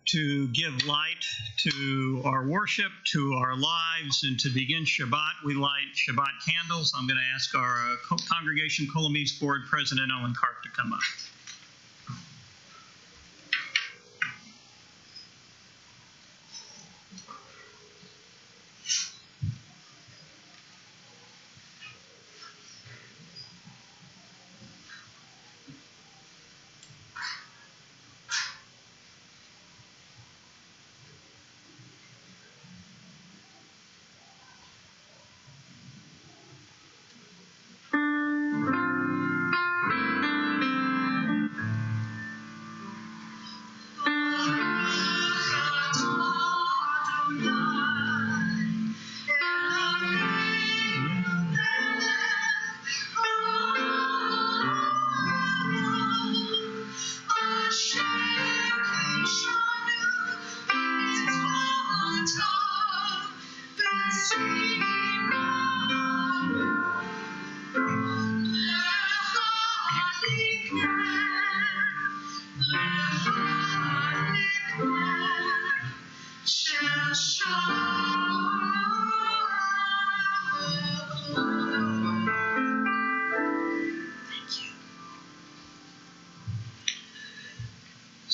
To give light to our worship, to our lives, and to begin Shabbat, we light Shabbat candles. I'm going to ask our Congregation Colamese Board President Owen Karp to come up.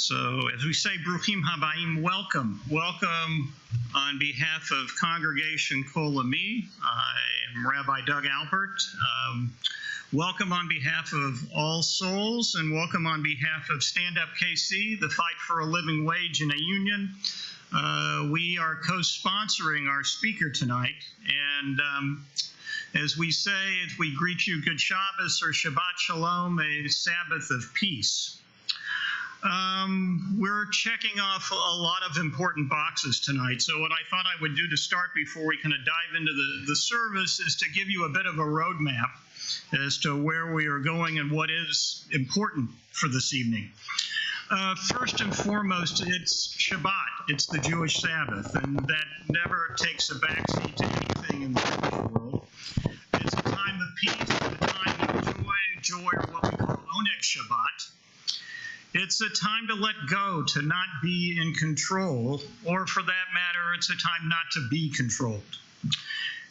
So as we say, Bruchim Habayim, welcome. Welcome on behalf of Congregation Kol Ami. I am Rabbi Doug Albert. Welcome on behalf of All Souls, and welcome on behalf of Stand Up KC, the fight for a living wage in a union. We are co-sponsoring our speaker tonight, and as we say, as we greet you, Good Shabbos or Shabbat Shalom, a Sabbath of peace. We're checking off a lot of important boxes tonight. So what I thought I would do to start before we kind of dive into the service is to give you a bit of a roadmap as to where we are going and what is important for this evening. First and foremost, it's Shabbat. It's the Jewish Sabbath, and that never takes a backseat to anything in the Jewish world. It's a time of peace, a time of joy, or what we call Oneg Shabbat. It's a time to let go, to not be in control, or for that matter, it's a time not to be controlled.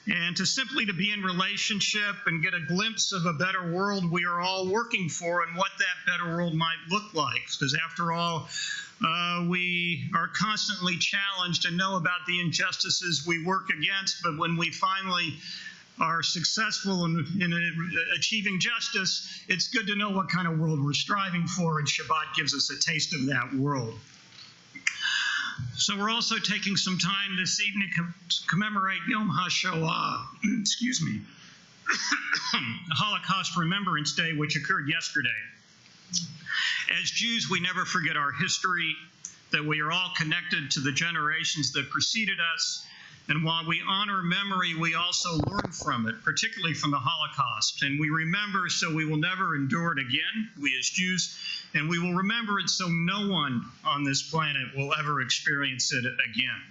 And to simply to be in relationship and get a glimpse of a better world we are all working for and what that better world might look like. Because after all, we are constantly challenged and know about the injustices we work against, but when we finally are successful in achieving justice, it's good to know what kind of world we're striving for, and Shabbat gives us a taste of that world. So we're also taking some time this evening to commemorate Yom HaShoah, excuse me, Holocaust Remembrance Day, which occurred yesterday. As Jews, we never forget our history, that we are all connected to the generations that preceded us. And while we honor memory, we also learn from it, particularly from the Holocaust. And we remember so we will never endure it again, we as Jews, and we will remember it so no one on this planet will ever experience it again.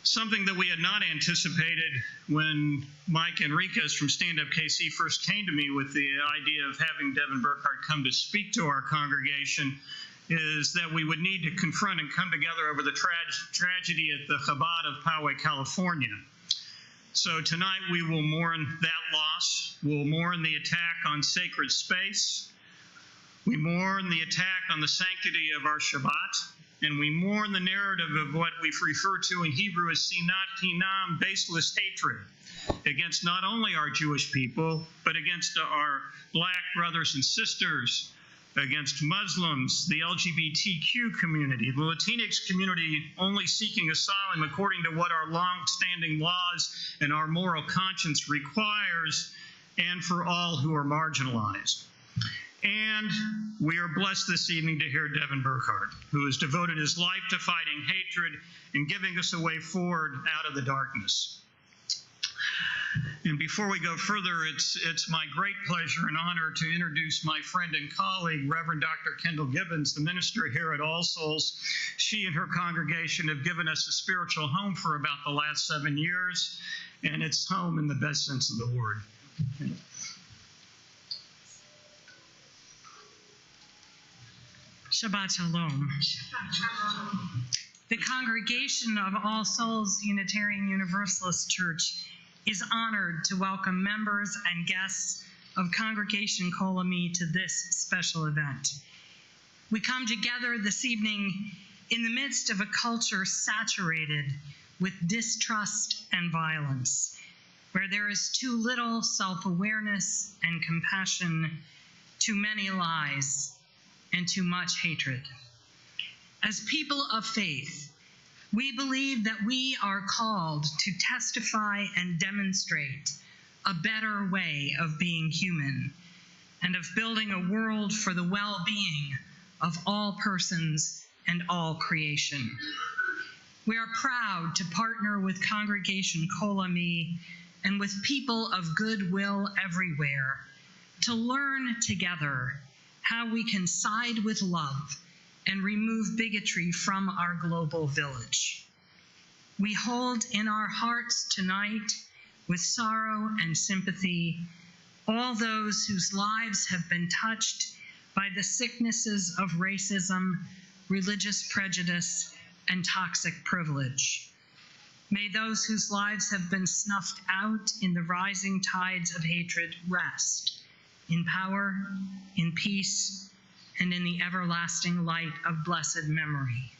Something that we had not anticipated when Mike Enriquez from Stand Up KC first came to me with the idea of having Devin Burkhardt come to speak to our congregation is that we would need to confront and come together over the tragedy at the Chabad of Poway, California. So tonight we will mourn that loss. We'll mourn the attack on sacred space. We mourn the attack on the sanctity of our Shabbat. And we mourn the narrative of what we refer to in Hebrew as sinat hinam, baseless hatred, against not only our Jewish people, but against our black brothers and sisters, against Muslims, the LGBTQ community, the Latinx community only seeking asylum according to what our long-standing laws and our moral conscience requires, and for all who are marginalized. And we are blessed this evening to hear Devin Burkhardt, who has devoted his life to fighting hatred and giving us a way forward out of the darkness. And before we go further, it's my great pleasure and honor to introduce my friend and colleague, Reverend Dr. Kendall Gibbons, the minister here at All Souls. She and her congregation have given us a spiritual home for about the last 7 years, and it's home in the best sense of the word. Shabbat Shalom. The congregation of All Souls Unitarian Universalist Church is honored to welcome members and guests of Congregation Kol Ami to this special event. We come together this evening in the midst of a culture saturated with distrust and violence, where there is too little self-awareness and compassion, too many lies, and too much hatred. As people of faith, we believe that we are called to testify and demonstrate a better way of being human and of building a world for the well-being of all persons and all creation. We are proud to partner with Congregation Kol Ami and with people of goodwill everywhere to learn together how we can side with love and remove bigotry from our global village. We hold in our hearts tonight, with sorrow and sympathy, all those whose lives have been touched by the sicknesses of racism, religious prejudice, and toxic privilege. May those whose lives have been snuffed out in the rising tides of hatred rest in power, in peace, and in the everlasting light of blessed memory.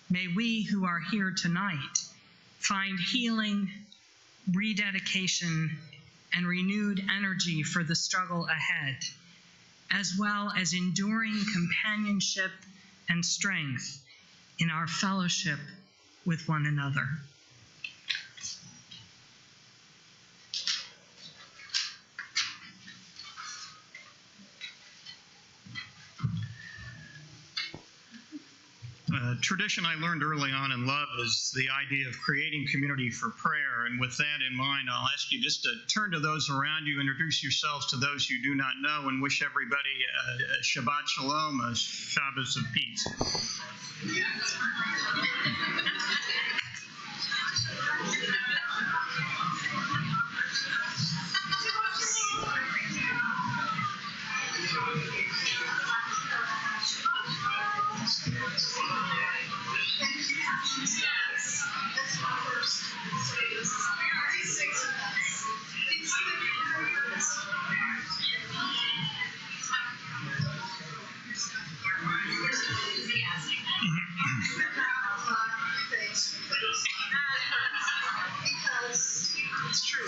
May we who are here tonight find healing, rededication, and renewed energy for the struggle ahead, as well as enduring companionship and strength in our fellowship with one another. Tradition I learned early on in love is the idea of creating community for prayer. And with that in mind, I'll ask you just to turn to those around you, introduce yourselves to those you do not know, and wish everybody a Shabbat Shalom, a Shabbos of peace. It's true.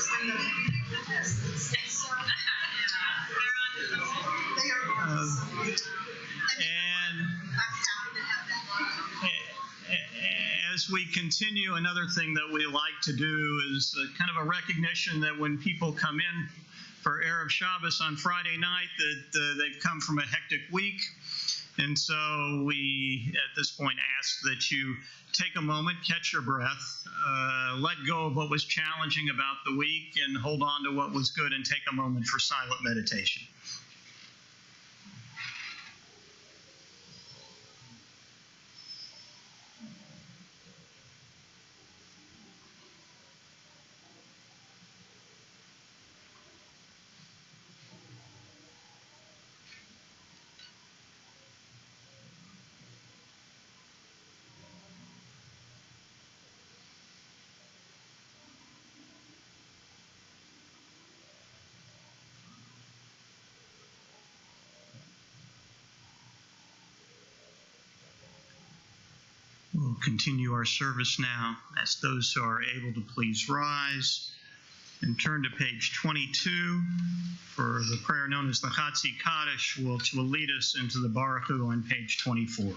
As we continue, another thing that we like to do is kind of a recognition that when people come in for Erev Shabbos on Friday night, that they've come from a hectic week. And so we, at this point, ask that you take a moment, catch your breath, let go of what was challenging about the week, and hold on to what was good, and take a moment for silent meditation. We'll continue our service now. Ask those who are able to please rise and turn to page 22 for the prayer known as the Chatzi Kaddish, which will lead us into the Baruch Hu on page 24.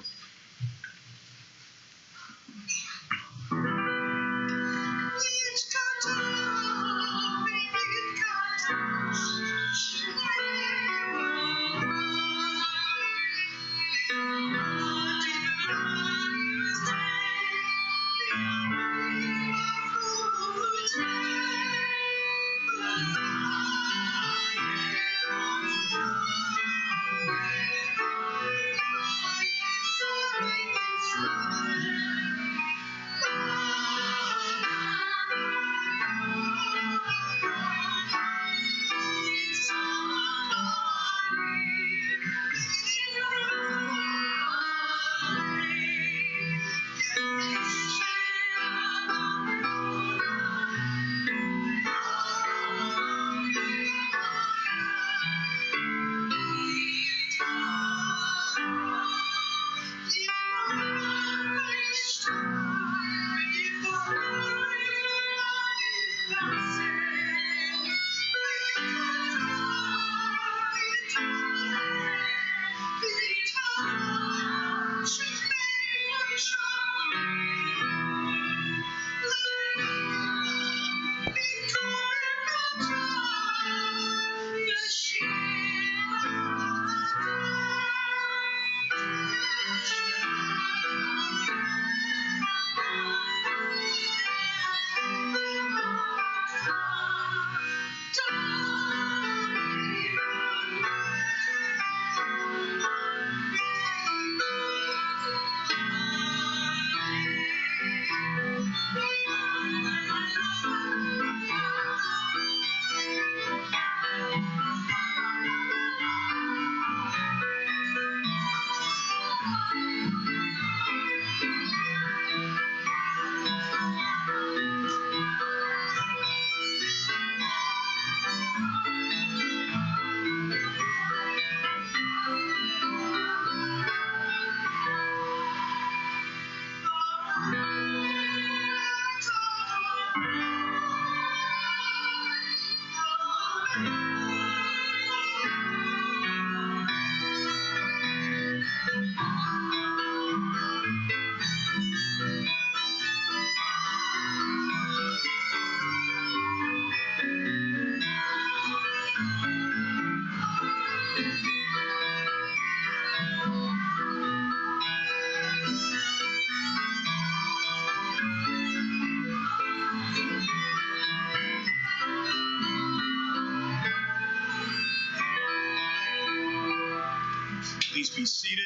be seated.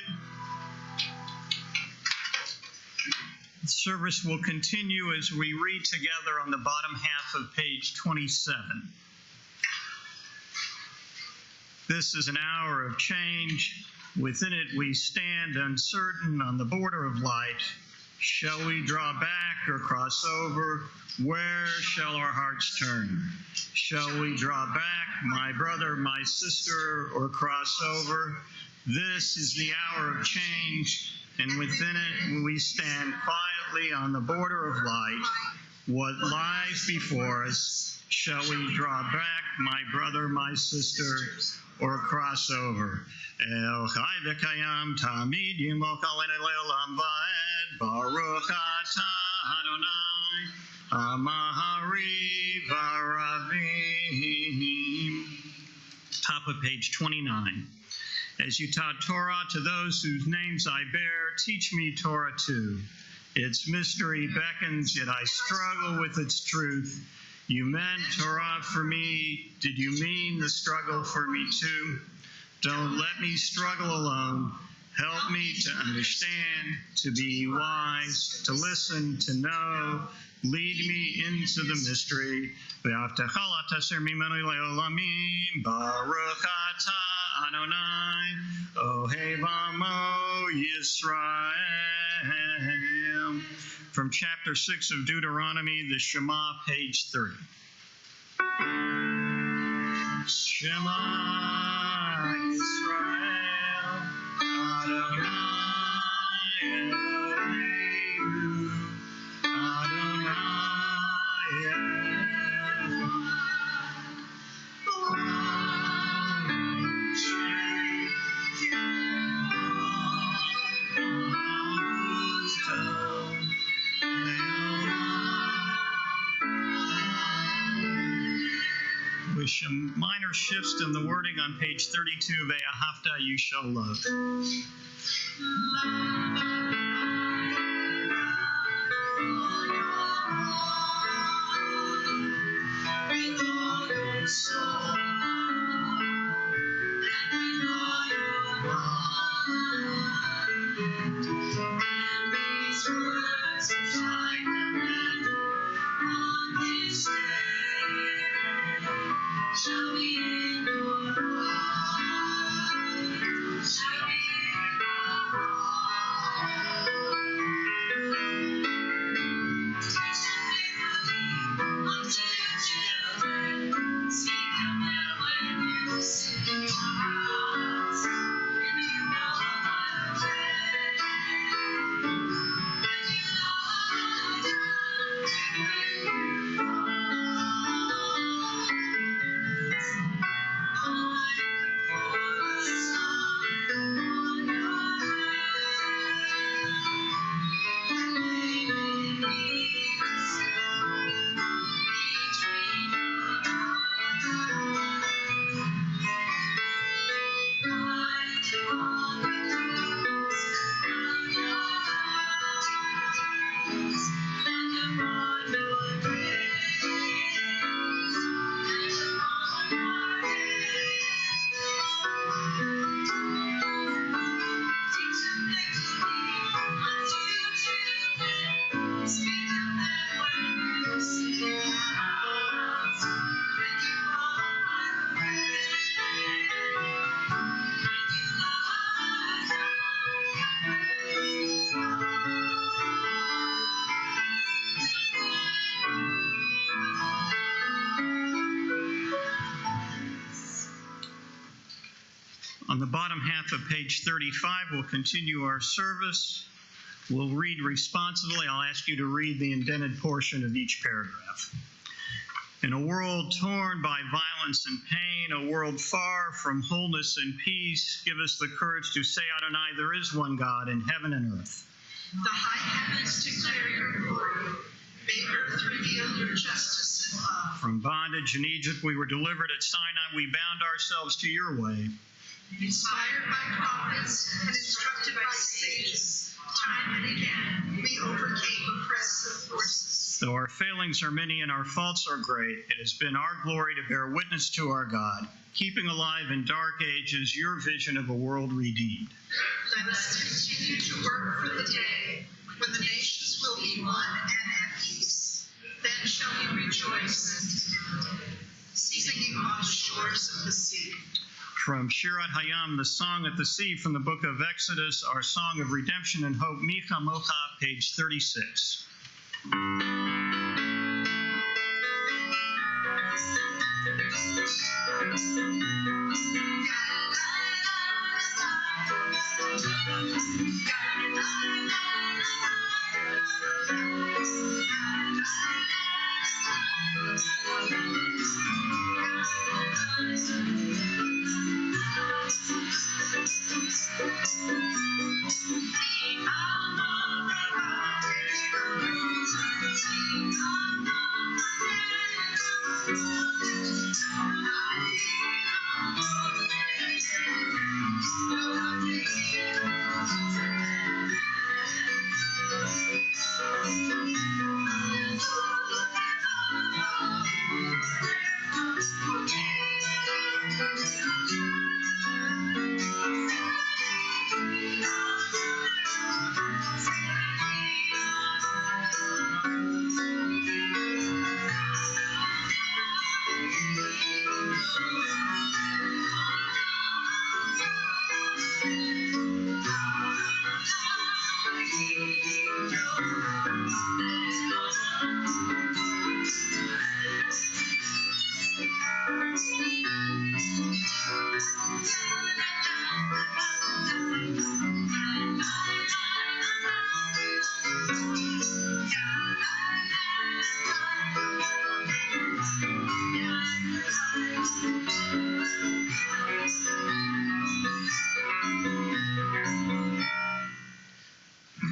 The service will continue as we read together on the bottom half of page 27. This is an hour of change. Within it we stand uncertain on the border of light. Shall we draw back or cross over? Where shall our hearts turn? Shall we draw back, my brother, my sister, or cross over? This is the hour of change, and within it we stand quietly on the border of light. What lies before us? Shall we draw back, my brother, my sister, or cross over? El Chai v'Kayam Tamid Yimok Aleinu Le'olam Va'ed Baruch Atah Adonai Amahari Varavim. Top of page 29. As you taught Torah to those whose names I bear, teach me Torah too. Its mystery beckons, yet I struggle with its truth. You meant Torah for me. Did you mean the struggle for me too? Don't let me struggle alone. Help me to understand, to be wise, to listen, to know. Lead me into the mystery. Baruch atah Adonai, Ohev Amo Yisrael. From chapter 6 of Deuteronomy, the Shema, page 30. Shema Yisrael, Adonai Eloheinu, Adonai With minor shifts in the wording on page 32, Ve'ahavta you shall love. With all your soul, and with all your mind, and these words which I command on this day shall be in your heart, shall be in your heart. Teach them faithfully unto your children. Speak them well when you sit in your house, when you walk by the way, when you lie down, when you rise. For the sun on your head, between right on the doors of your eyes, and upon your graves, and upon your head. Teach them faithfully unto your children. Speak them then when you sit in the house, when you walk by the way, when you lie down, when you rise. On the bottom half of page 35, we'll continue our service. We'll read responsively. I'll ask you to read the indented portion of each paragraph. In a world torn by violence and pain, a world far from wholeness and peace, give us the courage to say, Adonai, there is one God in heaven and earth. The high heavens declare your glory. May earth reveal your justice and love. From bondage in Egypt we were delivered. At Sinai we bound ourselves to your way. Inspired by prophets and instructed by sages, time and again we overcame oppressive forces. Though our failing failings are many and our faults are great, it has been our glory to bear witness to our God, keeping alive in dark ages your vision of a world redeemed. Let us continue to work for the day when the nations will be one and at peace. Then shall we rejoice, singing on the shores of the sea. From Shirat Hayam, the Song at the Sea, from the book of Exodus, our song of redemption and hope, Micha Mocha, page 36.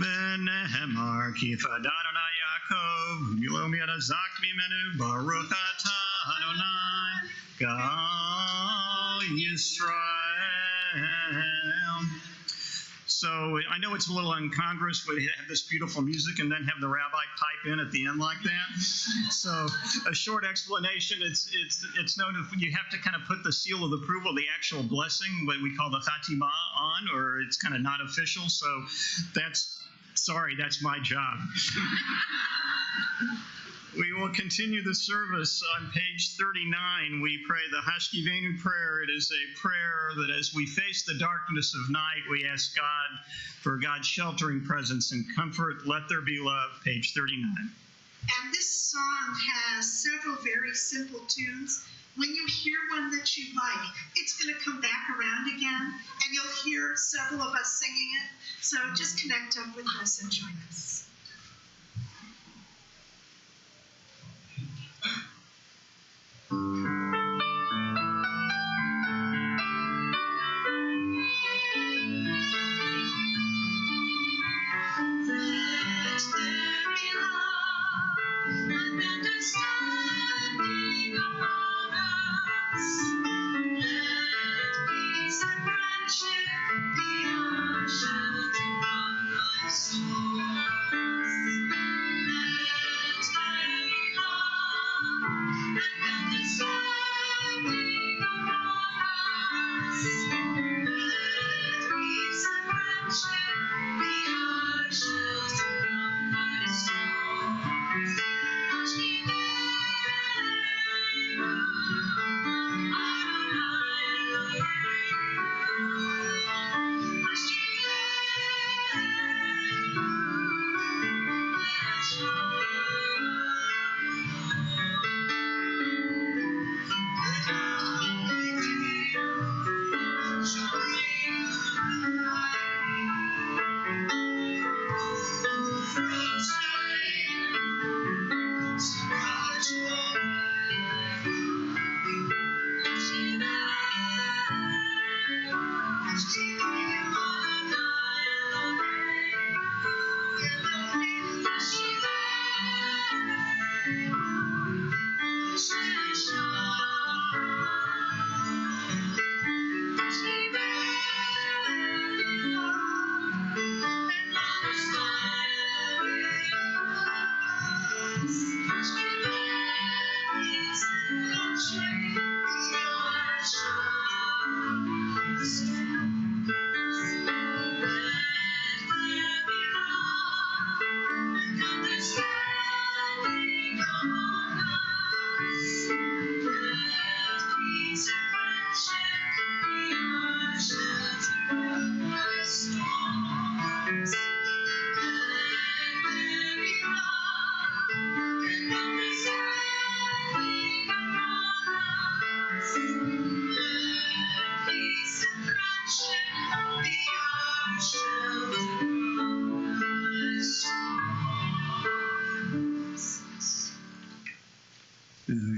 Benehemar Kifad Adonai Yaakov, Yilom Yadazak Mimenu, Baruch Atah Adonai, Gal Yisrael. So I know it's a little incongruous. We have this beautiful music and then have the rabbi pipe in at the end like that. So a short explanation, it's known if you have to kind of put the seal of approval, the actual blessing, what we call the Chatima on, or it's kind of not official. So that's my job. We will continue the service on page 39. We pray the Hashkivenu prayer. It is a prayer that as we face the darkness of night, we ask God for God's sheltering presence and comfort. Let there be love, page 39. And this song has several very simple tunes. When you hear one that you like, it's going to come back around again, and you'll hear several of us singing it. So just connect up with us and join us. Friendship be our shelter from my soul.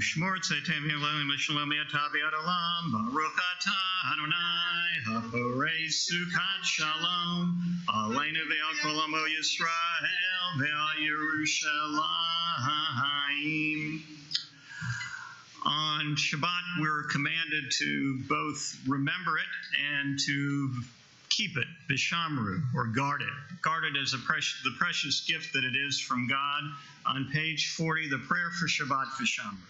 Shmort Setem Hilam Shalom Yatabi Adolam Baruch Atah Adonai Haporei Sukkot Shalom Aleinu Ve'al Kol Amo Yisrael Ve'al Yerushalayim. On Shabbat, we're commanded to both remember it and to keep it, Vishamru, or guard it. Guard it as the precious gift that it is from God. On page 40, the prayer for Shabbat, Vishamru.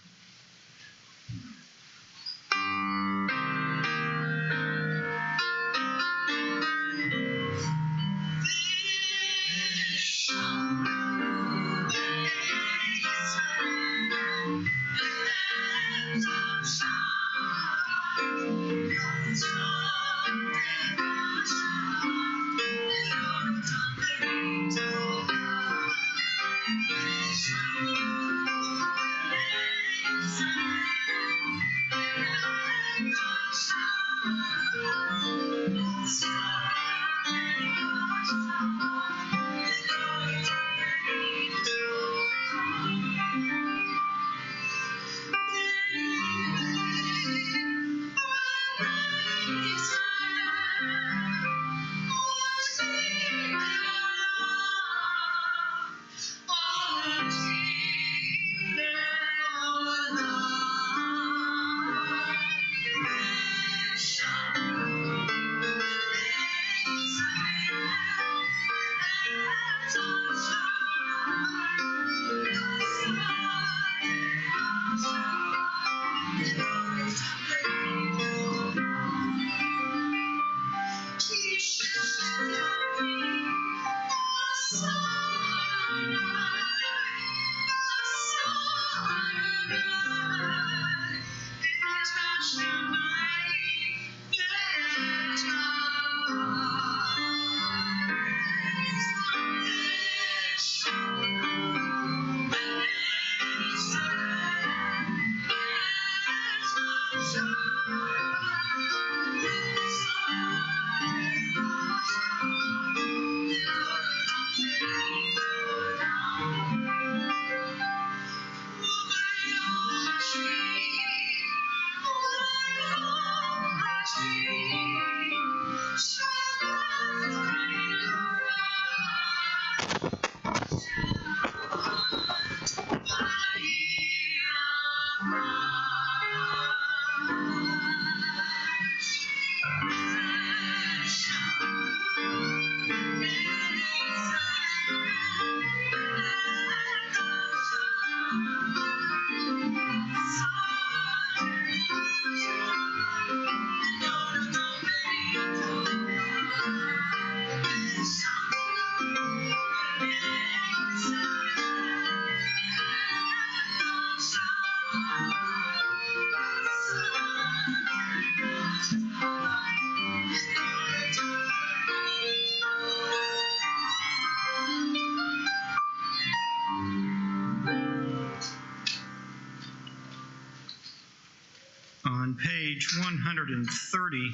On page 130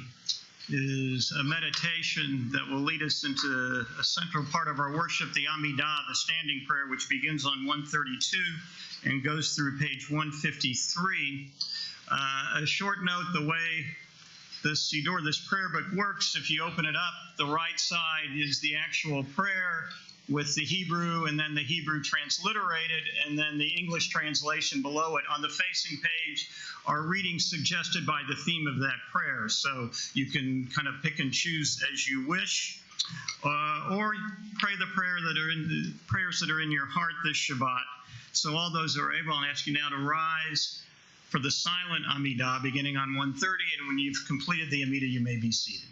is a meditation that will lead us into a central part of our worship, the Amidah, the standing prayer, which begins on 132 and goes through page 153. A short note, the way this Siddur, this prayer book works, if you open it up, the right side is the actual prayer with the Hebrew and then the Hebrew transliterated and then the English translation below it. On the facing page are readings suggested by the theme of that prayer. So you can kind of pick and choose as you wish, or pray the prayers that are in your heart this Shabbat. So all those who are able, I'll ask you now to rise for the silent Amidah beginning on 130, and when you've completed the Amidah, you may be seated.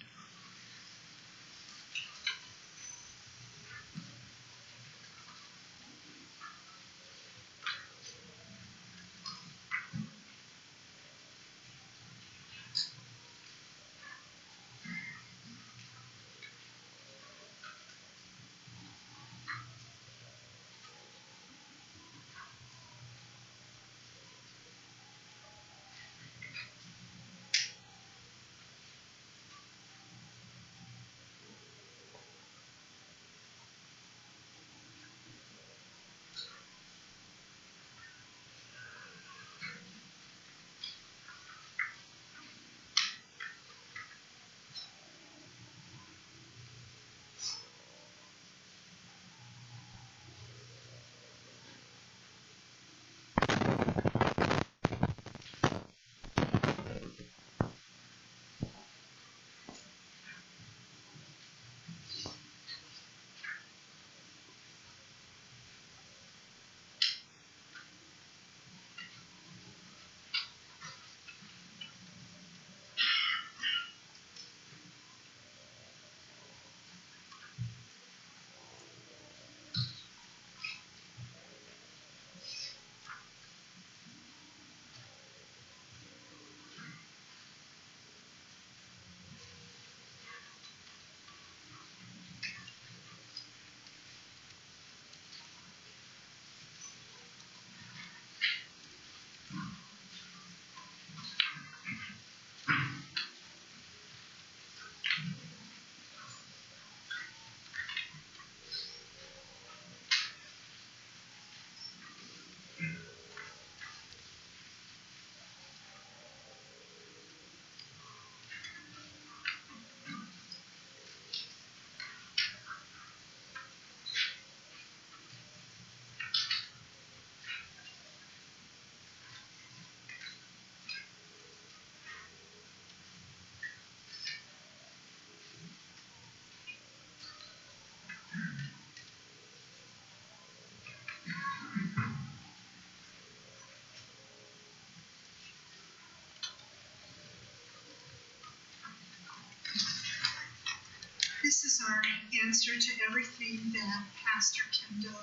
answer to everything that Pastor Kendall,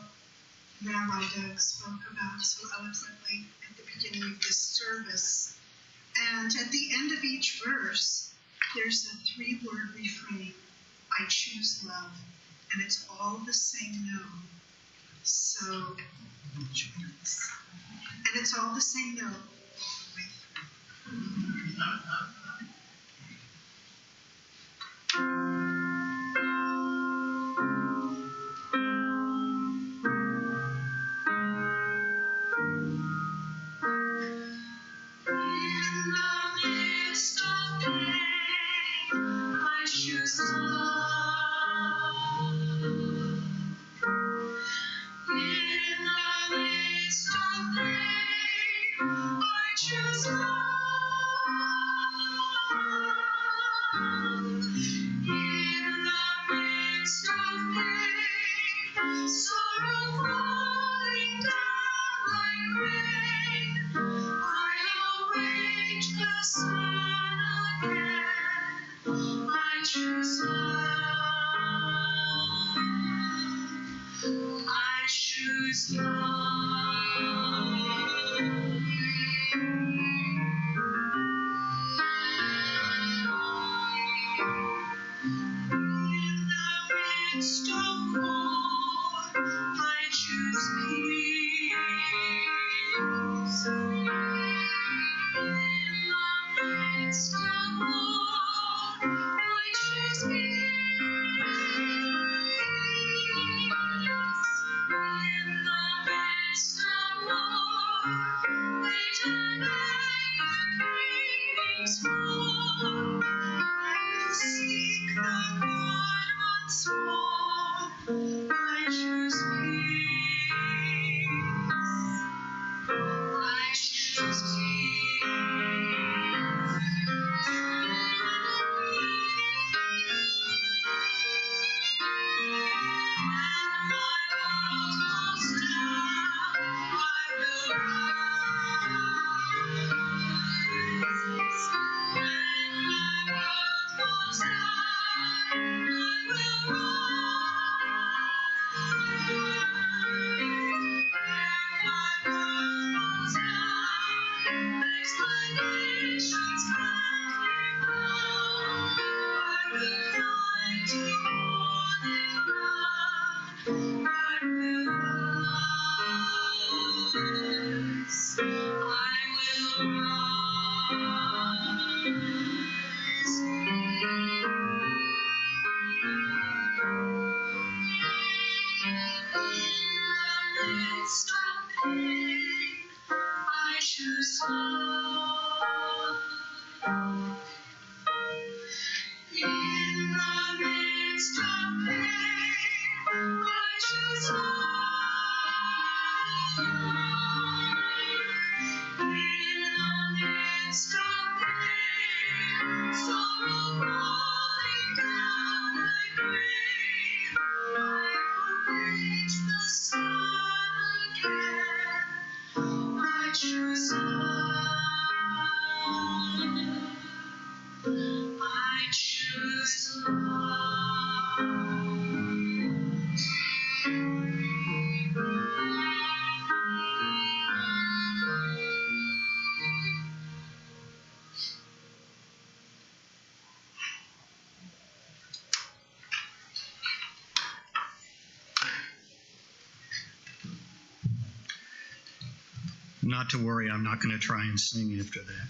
Rabbi Doug spoke about so eloquently at the beginning of this service. And at the end of each verse, there's a 3-word refrain, I choose love. And it's all the same note. So, and it's all the same note. Not to worry, I'm not going to try and sing after that.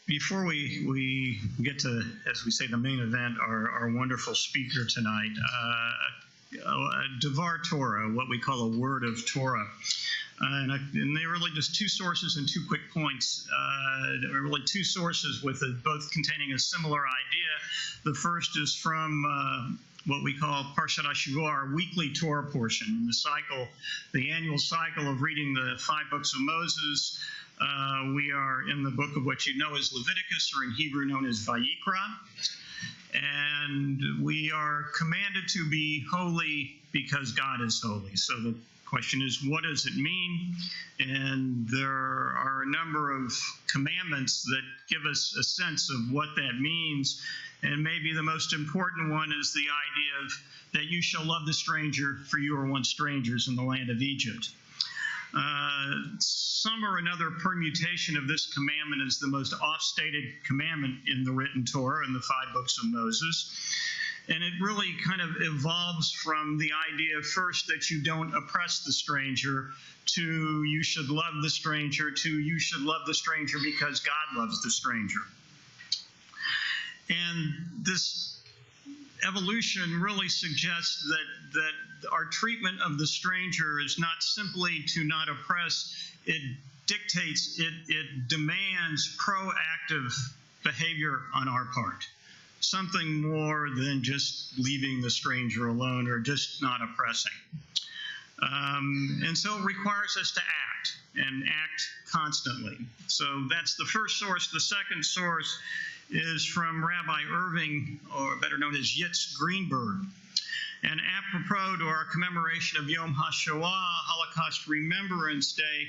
Before we get to, as we say, the main event, our wonderful speaker tonight, Devar Torah, what we call a word of Torah. And they're really just two sources and 2 quick points. There are really 2 sources with both containing a similar idea. The first is from what we call Parshat HaShavua, our weekly Torah portion, the annual cycle of reading the 5 books of Moses. We are in the book of what you know as Leviticus, or in Hebrew known as Vayikra. And we are commanded to be holy because God is holy. So Question is, what does it mean? And there are a number of commandments that give us a sense of what that means. And maybe the most important one is the idea of that you shall love the stranger, for you were once strangers in the land of Egypt. Some or another permutation of this commandment is the most oft-stated commandment in the written Torah, in the 5 books of Moses. And it really kind of evolves from the idea first that you don't oppress the stranger, to you should love the stranger, to you should love the stranger because God loves the stranger. And this evolution really suggests that our treatment of the stranger is not simply to not oppress, it dictates, it demands proactive behavior on our part. Something more than just leaving the stranger alone or just not oppressing. And so it requires us to act, and act constantly. So that's the first source. The second source is from Rabbi Irving, or better known as Yitz Greenberg. And apropos to our commemoration of Yom HaShoah, Holocaust Remembrance Day,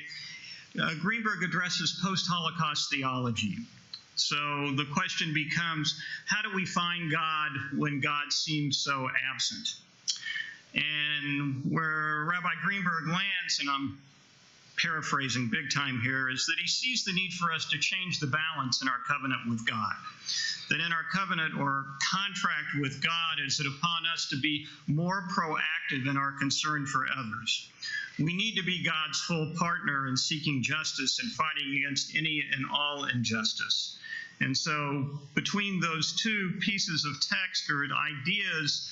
Greenberg addresses post-Holocaust theology. So the question becomes, how do we find God when God seems so absent? And where Rabbi Greenberg lands, and I'm paraphrasing big time here, is that he sees the need for us to change the balance in our covenant with God. That in our covenant or contract with God, is it upon us to be more proactive in our concern for others. We need to be God's full partner in seeking justice and fighting against any and all injustice. And so between those two pieces of text or ideas,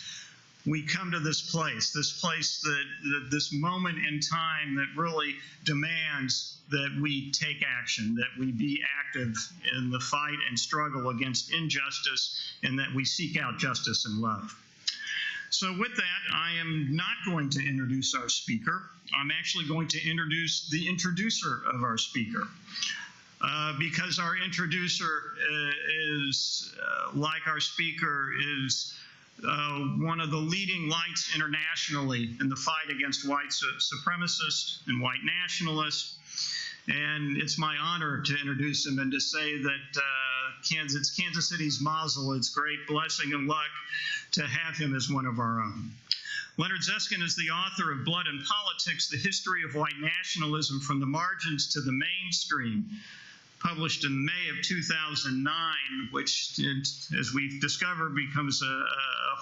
we come to this place that this moment in time that really demands that we take action, that we be active in the fight and struggle against injustice, and that we seek out justice and love. So with that, I am not going to introduce our speaker. I'm actually going to introduce the introducer of our speaker. Because our introducer is, like our speaker, is one of the leading lights internationally in the fight against white supremacists and white nationalists. And it's my honor to introduce him and to say that it's Kansas City's mazel. It's great blessing and luck to have him as one of our own. Leonard Zeskin is the author of Blood and Politics, The History of White Nationalism from the Margins to the Mainstream, published in May of 2009, which, as we've discovered, becomes a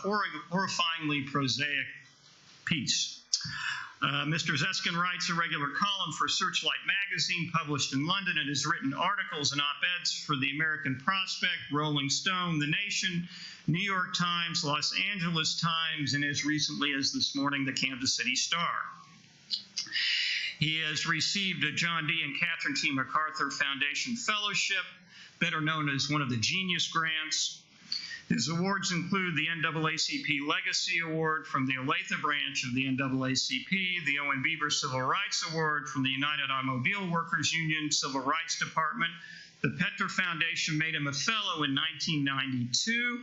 horrifyingly prosaic piece. Mr. Zeskin writes a regular column for Searchlight magazine, published in London, and has written articles and op-eds for the American Prospect, Rolling Stone, The Nation, New York Times, Los Angeles Times, and as recently as this morning, the Kansas City Star. He has received a John D. and Catherine T. MacArthur Foundation Fellowship, better known as one of the Genius Grants. His awards include the NAACP Legacy Award from the Olathe branch of the NAACP, the Owen Beaver Civil Rights Award from the United Automobile Workers Union Civil Rights Department. The Petter Foundation made him a fellow in 1992.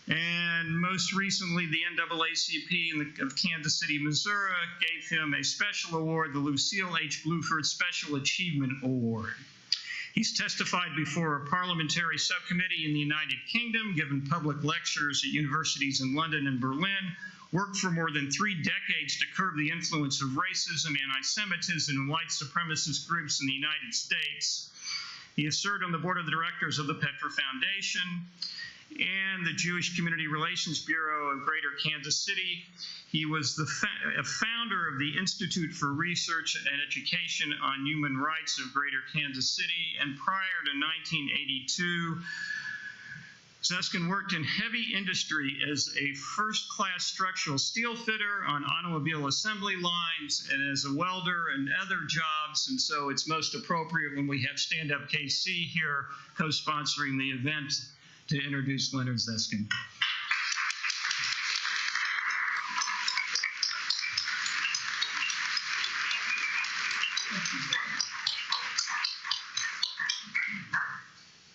And most recently, the NAACP of Kansas City, Missouri, gave him a special award, the Lucille H. Bluford Special Achievement Award. He's testified before a parliamentary subcommittee in the United Kingdom, given public lectures at universities in London and Berlin, worked for more than 3 decades to curb the influence of racism, anti-Semitism, and white supremacist groups in the United States. He has served on the board of directors of the Petter Foundation and the Jewish Community Relations Bureau of Greater Kansas City. He was the founder of the Institute for Research and Education on Human Rights of Greater Kansas City, and prior to 1982, Zeskin worked in heavy industry as a first-class structural steel fitter on automobile assembly lines and as a welder and other jobs, and so it's most appropriate when we have Stand Up KC here co-sponsoring the event to introduce Leonard Zeskin.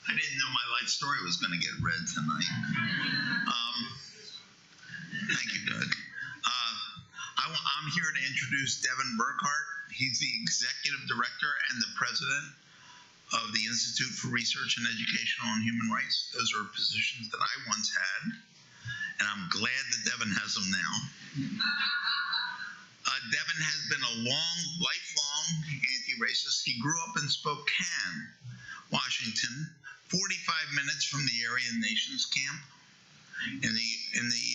I didn't know my life story was going to get read tonight. Thank you, Doug. I'm here to introduce introduce Devin Burkhart. He's the executive director and the president of the Institute for Research and Education on Human Rights. Those are positions that I once had, and I'm glad that Devin has them now. Devin has been a lifelong anti-racist. He grew up in Spokane, Washington, 45 minutes from the Aryan Nations camp in the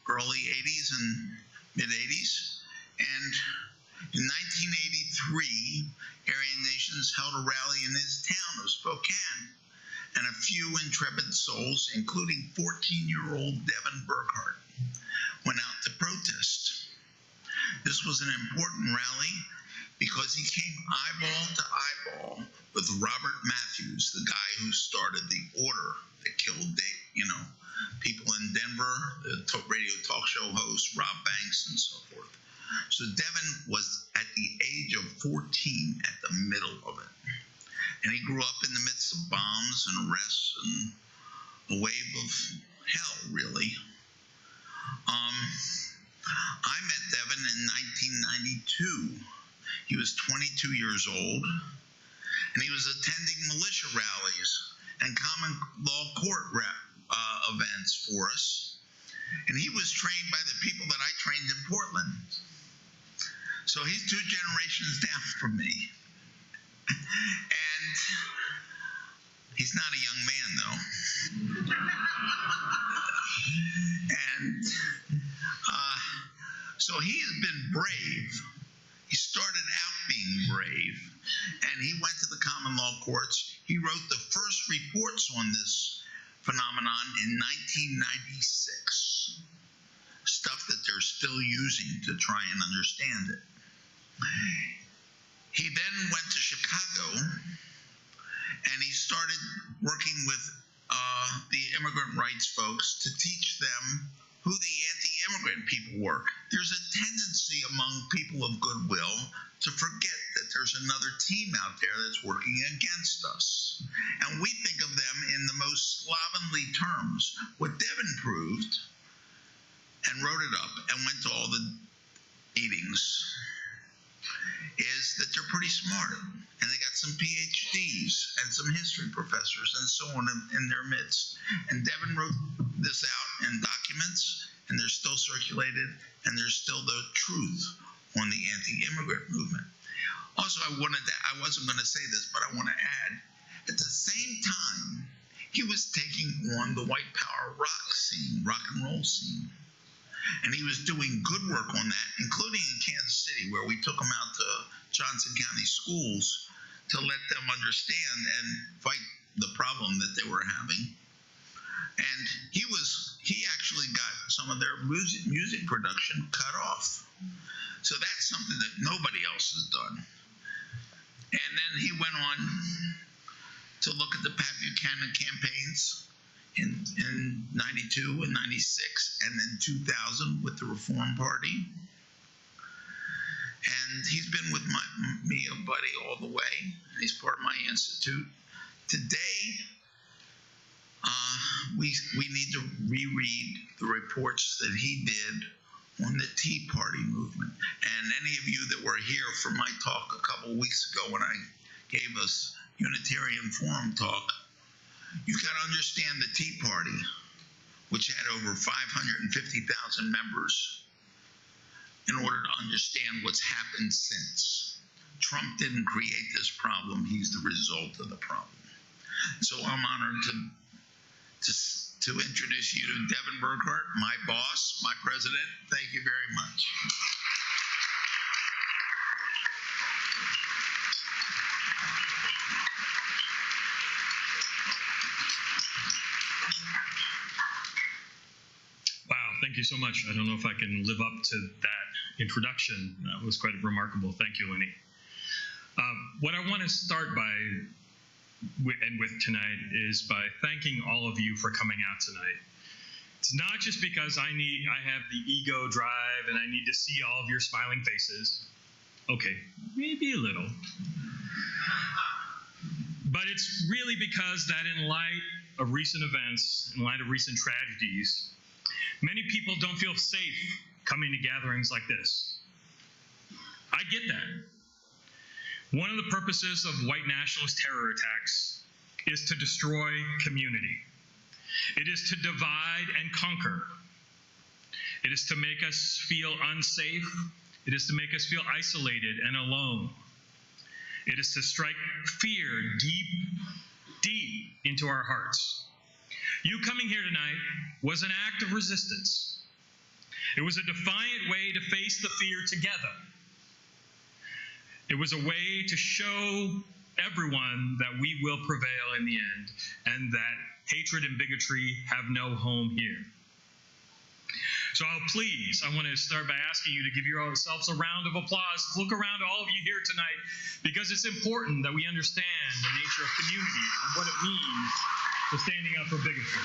early 80s and mid 80s. And in 1983, Aryan Nations held a rally in his town of Spokane, and a few intrepid souls, including 14-year-old Devin Burkhart, went out to protest. This was an important rally because he came eyeball to eyeball with Robert Matthews, the guy who started the order that killed people in Denver, the radio talk show host Rob Banks and so forth. So Devin was at the age of 14 at the middle of it. And he grew up in the midst of bombs and arrests and a wave of hell, really. I met Devin in 1992. He was 22 years old, and he was attending militia rallies and common law court events for us. And he was trained by the people that I trained in Portland. So he's 2 generations down from me. And he's not a young man, though. And so he has been brave. He started out being brave, and he went to the common law courts. He wrote the first reports on this phenomenon in 1996, stuff that they're still using to try and understand it. He then went to Chicago, and he started working with the immigrant rights folks to teach them who the anti-immigrant people were. There's a tendency among people of goodwill to forget that there's another team out there that's working against us. And we think of them in the most slovenly terms. What Devin proved, and wrote it up, and went to all the meetings, is that they're pretty smart. And they got some PhDs and some history professors and so on in their midst. And Devin wrote this out in documents, and they're still circulated, and there's still the truth on the anti-immigrant movement. Also, I wasn't going to say this, but I want to add, at the same time, he was taking on the white power rock and roll scene. And he was doing good work on that, including in Kansas City, where we took him out to Johnson County schools to let them understand and fight the problem that they were having. And he actually got some of their music production cut off. So that's something that nobody else has done. And then he went on to look at the Pat Buchanan campaigns in 92 and 96, and then 2000 with the Reform Party. And he's been with me a buddy all the way. He's part of my institute. Today, we need to reread the reports that he did on the Tea Party movement. And any of you that were here for my talk a couple of weeks ago when I gave us Unitarian Forum talk, you've got to understand the Tea Party, which had over 550,000 members, in order to understand what's happened since. Trump didn't create this problem. He's the result of the problem. So I'm honored to introduce you to Devin Burkhart, my boss, my president. Thank you very much. Wow, thank you so much. I don't know if I can live up to that introduction. That was quite remarkable. Thank you, Lenny. What I want to start by and with tonight is by thanking all of you for coming out tonight. It's not just because I have the ego drive and I need to see all of your smiling faces. Okay, maybe a little. But it's really because that in light of recent events, in light of recent tragedies, many people don't feel safe coming to gatherings like this. I get that. One of the purposes of white nationalist terror attacks is to destroy community. It is to divide and conquer. It is to make us feel unsafe. It is to make us feel isolated and alone. It is to strike fear deep, deep into our hearts. You coming here tonight was an act of resistance. It was a defiant way to face the fear together. It was a way to show everyone that we will prevail in the end and that hatred and bigotry have no home here. So please, I want to start by asking you to give yourselves a round of applause. Look around at all of you here tonight, because it's important that we understand the nature of community and what it means to standing up for bigotry.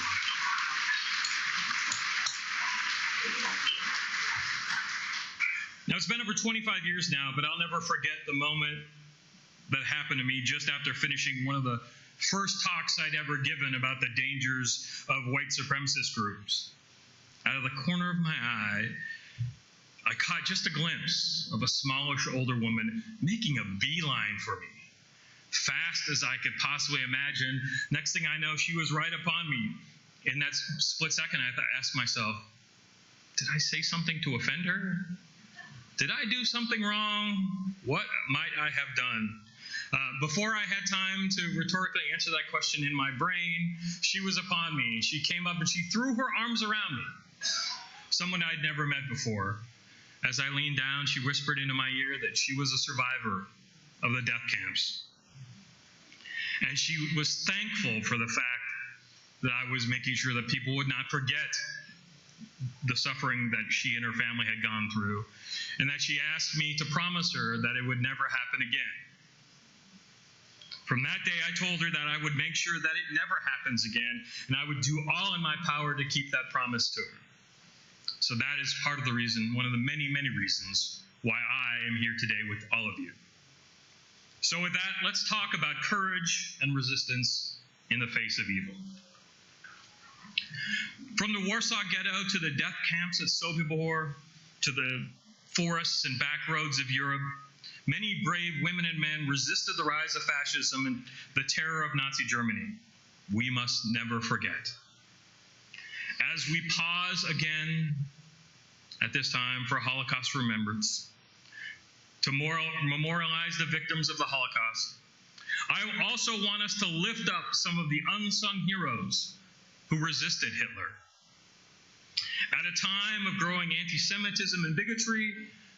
Now, it's been over 25 years now, but I'll never forget the moment that happened to me just after finishing one of the first talks I'd ever given about the dangers of white supremacist groups. Out of the corner of my eye, I caught just a glimpse of a smallish older woman making a beeline for me, fast as I could possibly imagine. Next thing I know, she was right upon me. In that split second, I asked myself, did I say something to offend her? Did I do something wrong? What might I have done? Before I had time to rhetorically answer that question in my brain, she was upon me. She came up and she threw her arms around me. Someone I'd never met before. As I leaned down, she whispered into my ear that she was a survivor of the death camps. And she was thankful for the fact that I was making sure that people would not forget the suffering that she and her family had gone through, and that she asked me to promise her that it would never happen again. From that day, I told her that I would make sure that it never happens again, and I would do all in my power to keep that promise to her. So that is part of the reason, one of the many, many reasons why I am here today with all of you. So with that, let's talk about courage and resistance in the face of evil. From the Warsaw Ghetto to the death camps at Sobibor, to the forests and back roads of Europe, many brave women and men resisted the rise of fascism and the terror of Nazi Germany. We must never forget. As we pause again at this time for Holocaust remembrance, to memorialize the victims of the Holocaust, I also want us to lift up some of the unsung heroes who resisted Hitler. At a time of growing anti-Semitism and bigotry,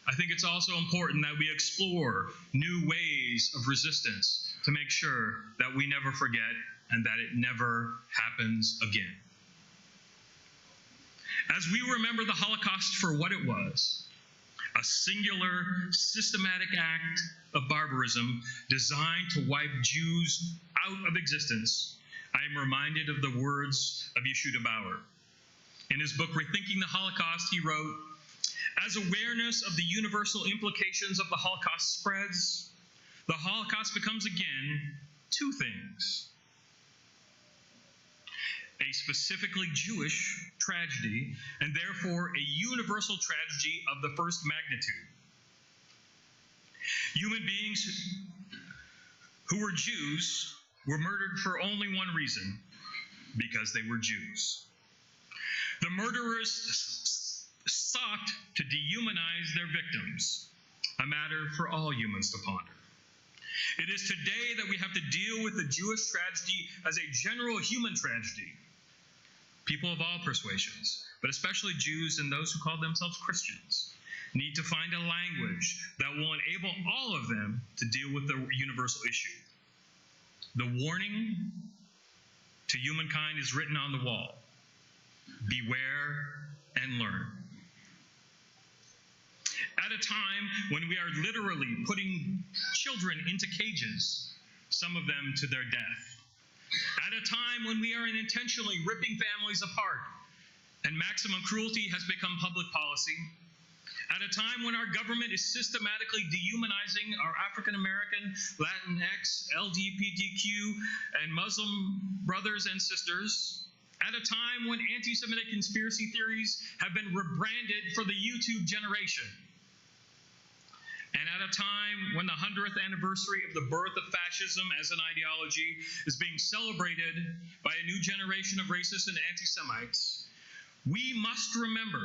I think it's also important that we explore new ways of resistance to make sure that we never forget and that it never happens again. As we remember the Holocaust for what it was, a singular, systematic act of barbarism designed to wipe Jews out of existence, I am reminded of the words of Yehuda Bauer. In his book, Rethinking the Holocaust, he wrote, "As awareness of the universal implications of the Holocaust spreads, the Holocaust becomes again two things: a specifically Jewish tragedy, and therefore a universal tragedy of the first magnitude. Human beings who were Jews were murdered for only one reason: because they were Jews. The murderers sought to dehumanize their victims, a matter for all humans to ponder. It is today that we have to deal with the Jewish tragedy as a general human tragedy. People of all persuasions, but especially Jews and those who call themselves Christians, need to find a language that will enable all of them to deal with the universal issue. The warning to humankind is written on the wall: beware and learn. At a time when we are literally putting children into cages, some of them to their death. At a time when we are intentionally ripping families apart and maximum cruelty has become public policy. At a time when our government is systematically dehumanizing our African American, Latinx, LGBTQ, and Muslim brothers and sisters. At a time when anti-Semitic conspiracy theories have been rebranded for the YouTube generation. And at a time when the 100th anniversary of the birth of fascism as an ideology is being celebrated by a new generation of racists and anti-Semites, we must remember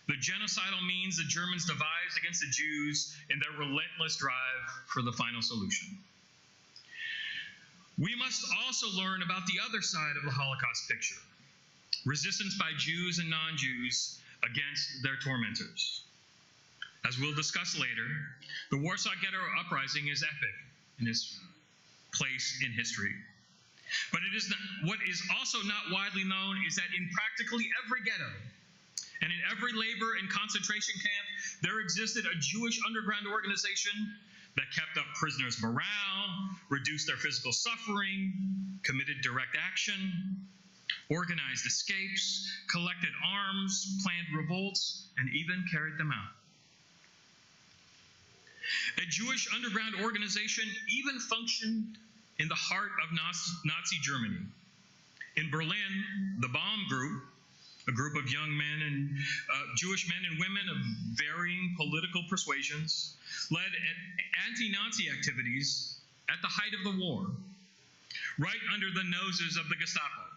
the genocidal means the Germans devised against the Jews in their relentless drive for the final solution. We must also learn about the other side of the Holocaust picture: resistance by Jews and non-Jews against their tormentors. As we'll discuss later, the Warsaw Ghetto Uprising is epic in its place in history. But it is not, what is also not widely known is that in practically every ghetto and in every labor and concentration camp, there existed a Jewish underground organization that kept up prisoners' morale, reduced their physical suffering, committed direct action, organized escapes, collected arms, planned revolts, and even carried them out. A Jewish underground organization even functioned in the heart of Nazi Germany. In Berlin, the Bomb Group, a group of young men and Jewish men and women of varying political persuasions, led anti-Nazi activities at the height of the war, right under the noses of the Gestapo.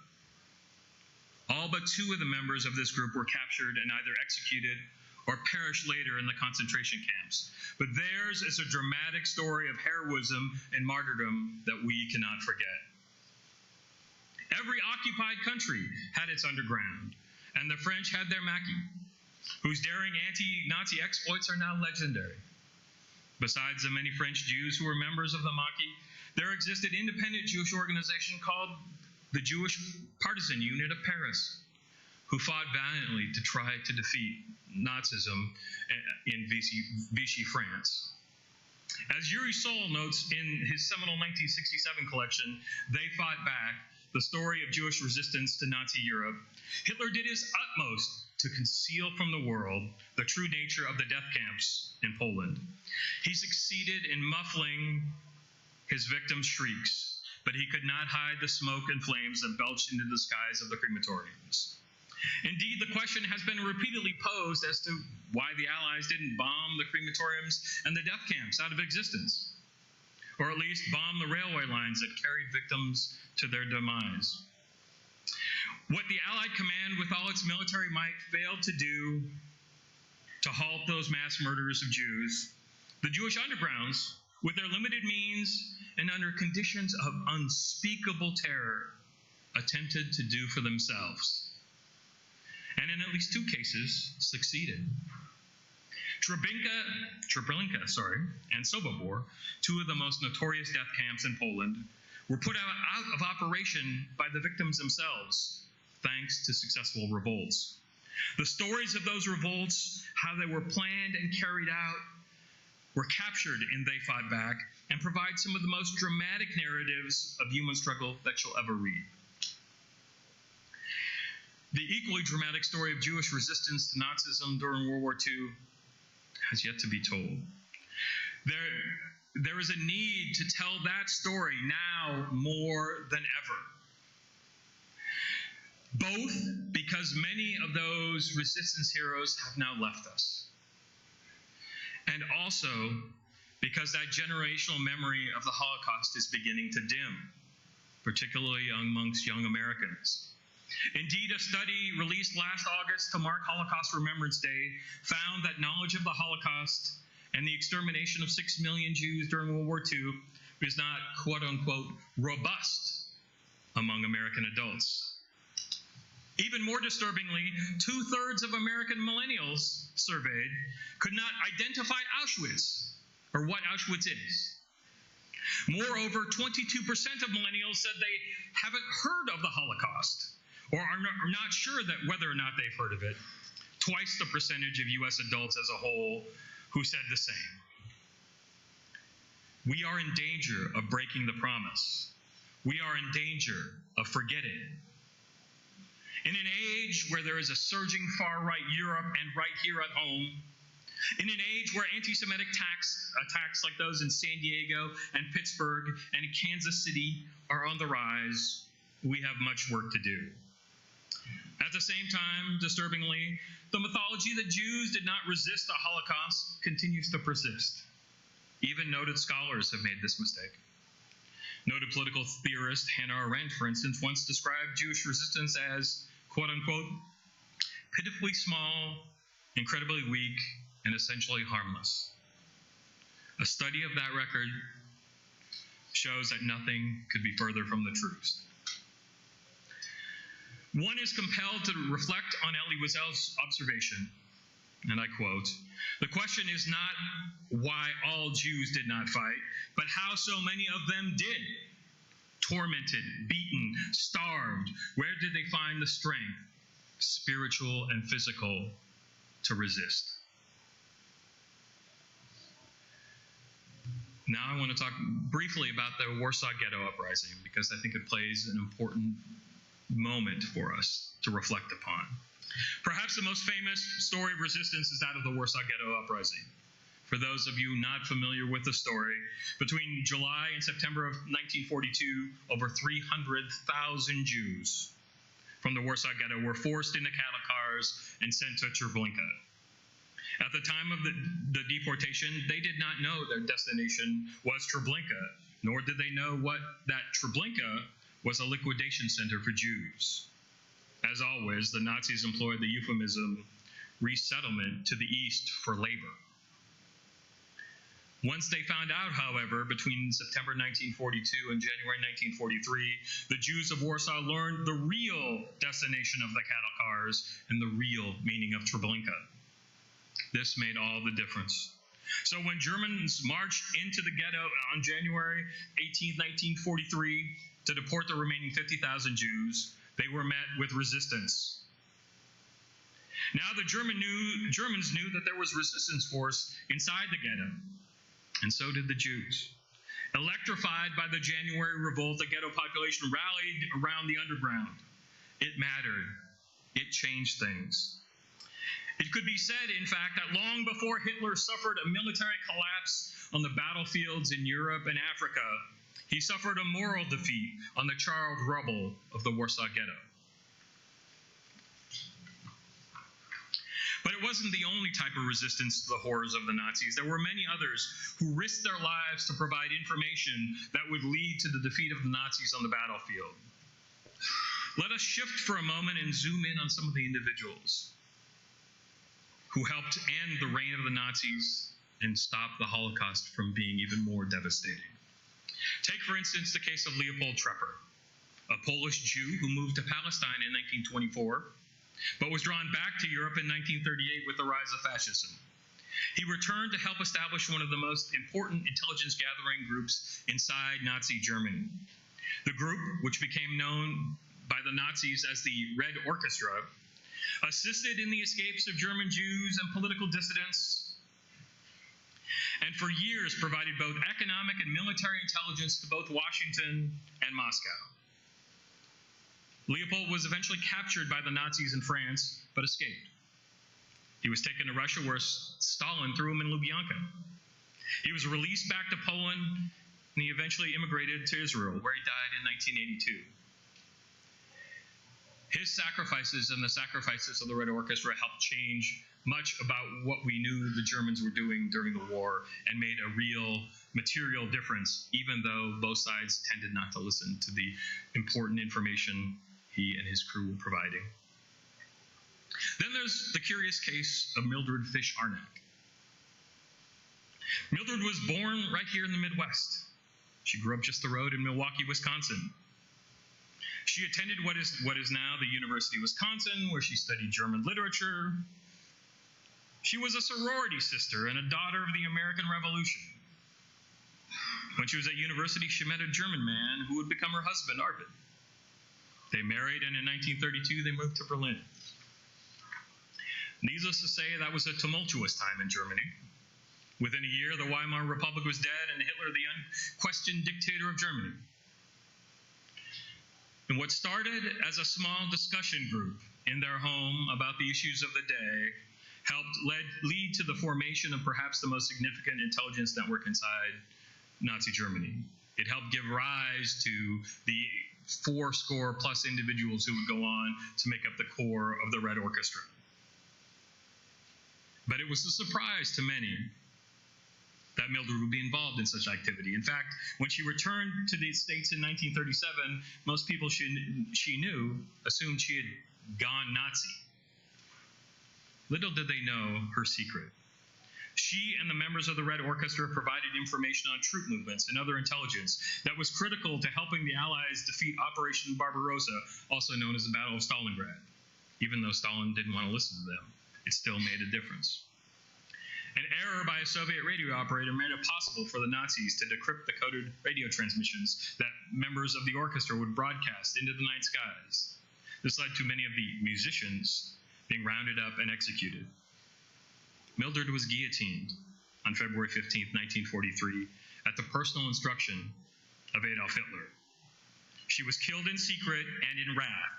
All but 2 of the members of this group were captured and either executed or perished later in the concentration camps. But theirs is a dramatic story of heroism and martyrdom that we cannot forget. Every occupied country had its underground, and the French had their Maquis, whose daring anti-Nazi exploits are now legendary. Besides the many French Jews who were members of the Maquis, there existed an independent Jewish organization called the Jewish Partisan Unit of Paris, who fought valiantly to try to defeat Nazism in Vichy France. As Yuri Sol notes in his seminal 1967 collection, They Fought Back, the story of Jewish resistance to Nazi Europe, Hitler did his utmost to conceal from the world the true nature of the death camps in Poland. He succeeded in muffling his victims' shrieks, but he could not hide the smoke and flames that belched into the skies of the crematoriums. Indeed, the question has been repeatedly posed as to why the Allies didn't bomb the crematoriums and the death camps out of existence, or at least bomb the railway lines that carried victims to their demise. What the Allied command, with all its military might, failed to do to halt those mass murders of Jews, the Jewish undergrounds, with their limited means and under conditions of unspeakable terror, attempted to do for themselves. And in at least 2 cases, succeeded. Treblinka, and Sobibor, 2 of the most notorious death camps in Poland, were put out of operation by the victims themselves, thanks to successful revolts. The stories of those revolts, how they were planned and carried out, were captured in They Fought Back and provide some of the most dramatic narratives of human struggle that you'll ever read. The equally dramatic story of Jewish resistance to Nazism during World War II has yet to be told. There is a need to tell that story now more than ever. Both because many of those resistance heroes have now left us, and also because that generational memory of the Holocaust is beginning to dim, particularly amongst young Americans. Indeed, a study released last August to mark Holocaust Remembrance Day found that knowledge of the Holocaust and the extermination of 6 million Jews during World War II is not, quote-unquote, robust among American adults. Even more disturbingly, 2/3 of American millennials surveyed could not identify Auschwitz or what Auschwitz is. Moreover, 22% of millennials said they haven't heard of the Holocaust, or are not sure that whether or not they've heard of it, twice the percentage of U.S. adults as a whole who said the same. We are in danger of breaking the promise. We are in danger of forgetting. In an age where there is a surging far-right Europe and right here at home, in an age where anti-Semitic attacks like those in San Diego and Pittsburgh and Kansas City are on the rise, we have much work to do. At the same time, disturbingly, the mythology that Jews did not resist the Holocaust continues to persist. Even noted scholars have made this mistake. Noted political theorist Hannah Arendt, for instance, once described Jewish resistance as, quote-unquote, pitifully small, incredibly weak, and essentially harmless. A study of that record shows that nothing could be further from the truth. One is compelled to reflect on Elie Wiesel's observation, and I quote, "The question is not why all Jews did not fight, but how so many of them did. Tormented, beaten, starved, where did they find the strength, spiritual and physical, to resist?" Now I want to talk briefly about the Warsaw Ghetto Uprising, because I think it plays an important moment for us to reflect upon. Perhaps the most famous story of resistance is that of the Warsaw Ghetto Uprising. For those of you not familiar with the story, between July and September of 1942, over 300,000 Jews from the Warsaw Ghetto were forced into cattle cars and sent to Treblinka. At the time of the deportation, they did not know their destination was Treblinka, nor did they know that Treblinka was a liquidation center for Jews. As always, the Nazis employed the euphemism resettlement to the east for labor. Once they found out, however, between September 1942 and January 1943, the Jews of Warsaw learned the real destination of the cattle cars and the real meaning of Treblinka. This made all the difference. So when Germans marched into the ghetto on January 18, 1943, to deport the remaining 50,000 Jews, they were met with resistance. Now the Germans knew that there was resistance force inside the ghetto, and so did the Jews. Electrified by the January revolt, the ghetto population rallied around the underground. It mattered. It changed things. It could be said, in fact, that long before Hitler suffered a military collapse on the battlefields in Europe and Africa, he suffered a moral defeat on the charred rubble of the Warsaw Ghetto. But it wasn't the only type of resistance to the horrors of the Nazis. There were many others who risked their lives to provide information that would lead to the defeat of the Nazis on the battlefield. Let us shift for a moment and zoom in on some of the individuals who helped end the reign of the Nazis and stop the Holocaust from being even more devastating. Take, for instance, the case of Leopold Trepper, a Polish Jew who moved to Palestine in 1924, but was drawn back to Europe in 1938 with the rise of fascism. He returned to help establish one of the most important intelligence gathering groups inside Nazi Germany. The group, which became known by the Nazis as the Red Orchestra, assisted in the escapes of German Jews and political dissidents, and for years provided both economic and military intelligence to both Washington and Moscow. Leopold was eventually captured by the Nazis in France, but escaped. He was taken to Russia, where Stalin threw him in Lubyanka. He was released back to Poland, and he eventually immigrated to Israel, where he died in 1982. His sacrifices and the sacrifices of the Red Orchestra helped change much about what we knew the Germans were doing during the war, and made a real material difference, even though both sides tended not to listen to the important information he and his crew were providing. Then there's the curious case of Mildred Fish Arnack. Mildred was born right here in the Midwest. She grew up just the road in Milwaukee, Wisconsin. She attended what is now the University of Wisconsin, where she studied German literature. She was a sorority sister and a daughter of the American Revolution. When she was at university, she met a German man who would become her husband, Arvid. They married, and in 1932, they moved to Berlin. Needless to say, that was a tumultuous time in Germany. Within a year, the Weimar Republic was dead, and Hitler, the unquestioned dictator of Germany. And what started as a small discussion group in their home about the issues of the day helped lead to the formation of perhaps the most significant intelligence network inside Nazi Germany. It helped give rise to the fourscore+ individuals who would go on to make up the core of the Red Orchestra. But it was a surprise to many that Mildred would be involved in such activity. In fact, when she returned to the States in 1937, most people she knew assumed she had gone Nazi. Little did they know her secret. She and the members of the Red Orchestra provided information on troop movements and other intelligence that was critical to helping the Allies defeat Operation Barbarossa, also known as the Battle of Stalingrad. Even though Stalin didn't want to listen to them, it still made a difference. An error by a Soviet radio operator made it possible for the Nazis to decrypt the coded radio transmissions that members of the orchestra would broadcast into the night skies. This led to many of the musicians being rounded up and executed. Mildred was guillotined on February 15, 1943, at the personal instruction of Adolf Hitler. She was killed in secret and in wrath.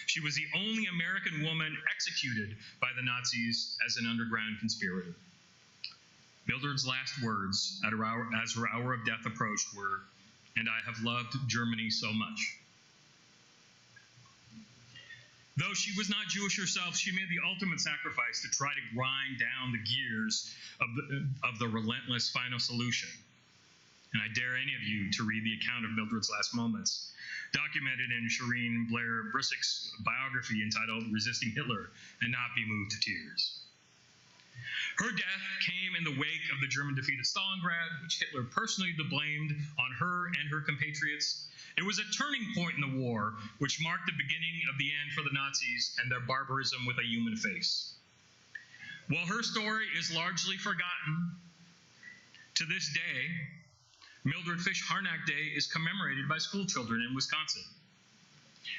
She was the only American woman executed by the Nazis as an underground conspirator. Mildred's last words as her hour of death approached were, "And I have loved Germany so much." Though she was not Jewish herself, she made the ultimate sacrifice to try to grind down the gears of the relentless final solution. And I dare any of you to read the account of Mildred's last moments, documented in Shireen Blair Brissick's biography entitled "Resisting Hitler," and not be moved to tears. Her death came in the wake of the German defeat of Stalingrad, which Hitler personally blamed on her and her compatriots. It was a turning point in the war, which marked the beginning of the end for the Nazis and their barbarism with a human face. While her story is largely forgotten, to this day, Mildred Fish Harnack Day is commemorated by school children in Wisconsin.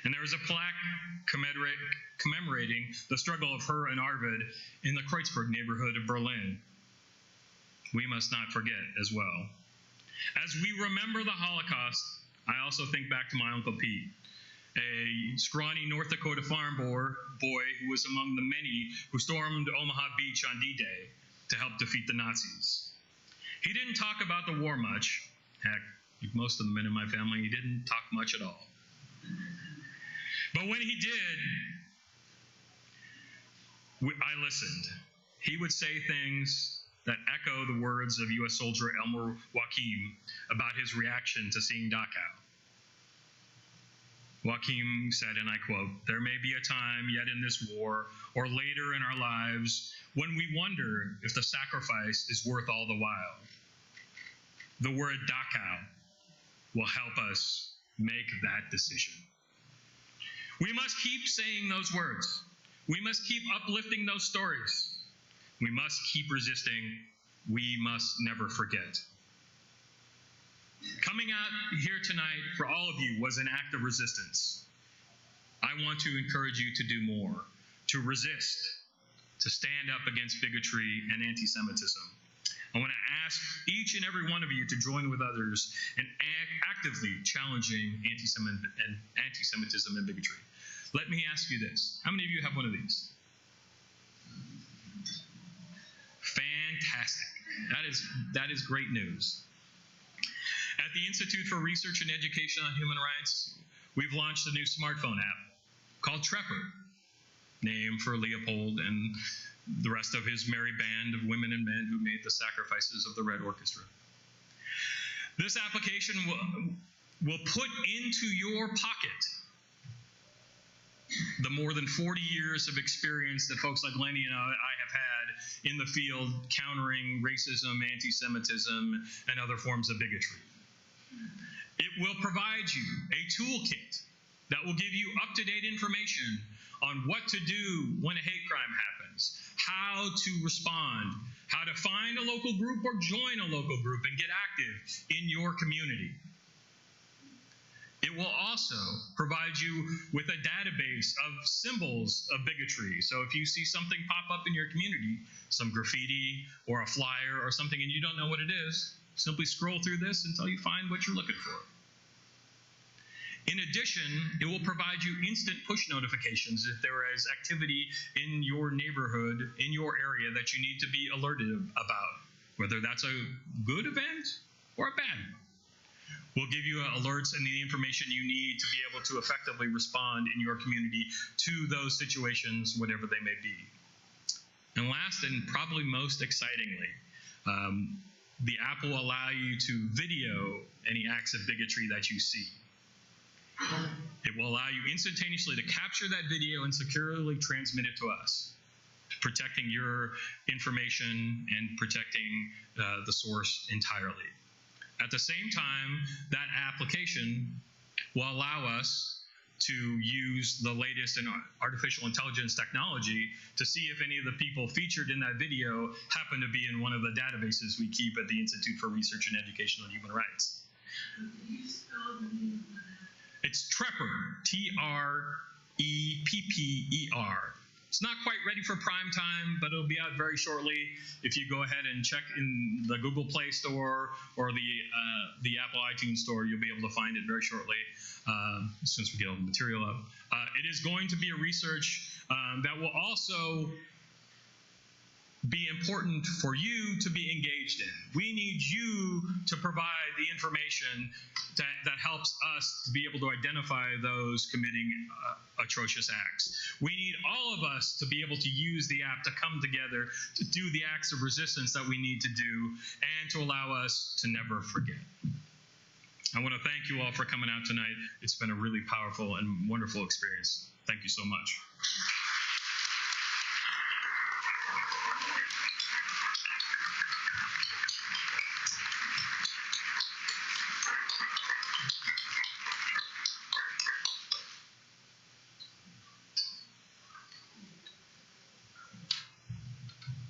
And there is a plaque commemorating the struggle of her and Arvid in the Kreuzberg neighborhood of Berlin. We must not forget as well. As we remember the Holocaust, I also think back to my Uncle Pete, a scrawny North Dakota farm boy who was among the many who stormed Omaha Beach on D-Day to help defeat the Nazis. He didn't talk about the war much. Heck, like most of the men in my family, he didn't talk much at all. But when he did, I listened. He would say things that echo the words of U.S. soldier Elmer Joachim about his reaction to seeing Dachau. Joachim said, and I quote, "There may be a time yet in this war or later in our lives when we wonder if the sacrifice is worth all the while. The word Dachau will help us make that decision." We must keep saying those words. We must keep uplifting those stories. We must keep resisting. We must never forget. Coming out here tonight for all of you was an act of resistance. I want to encourage you to do more, to resist, to stand up against bigotry and anti-Semitism. I want to ask each and every one of you to join with others in actively challenging anti-Semitism and bigotry. Let me ask you this. How many of you have one of these? Fantastic. That is great news. At the Institute for Research and Education on Human Rights, we've launched a new smartphone app called Trepper, named for Leopold and the rest of his merry band of women and men who made the sacrifices of the Red Orchestra. This application will put into your pocket the more than 40 years of experience that folks like Lenny and I have had in the field countering racism, anti-Semitism, and other forms of bigotry. It will provide you a toolkit that will give you up-to-date information on what to do when a hate crime happens, how to respond, how to find a local group or join a local group and get active in your community. It will also provide you with a database of symbols of bigotry. So if you see something pop up in your community, some graffiti or a flyer or something, and you don't know what it is, simply scroll through this until you find what you're looking for. In addition, it will provide you instant push notifications if there is activity in your neighborhood, in your area, that you need to be alerted about, whether that's a good event or a bad one. We'll give you alerts and the information you need to be able to effectively respond in your community to those situations, whatever they may be. And last, and probably most excitingly, the app will allow you to video any acts of bigotry that you see. It will allow you instantaneously to capture that video and securely transmit it to us, protecting your information and protecting the source entirely. At the same time, that application will allow us to use the latest in artificial intelligence technology to see if any of the people featured in that video happen to be in one of the databases we keep at the Institute for Research and Education on Human Rights. It's Trepper, Trepper. It's not quite ready for prime time, but it'll be out very shortly. If you go ahead and check in the Google Play Store or the Apple iTunes Store, you'll be able to find it very shortly since we get all the material up. It is going to be a research that will also be important for you to be engaged in. We need you to provide the information that helps us to be able to identify those committing atrocious acts. We need all of us to be able to use the app to come together to do the acts of resistance that we need to do and to allow us to never forget. I want to thank you all for coming out tonight. It's been a really powerful and wonderful experience. Thank you so much.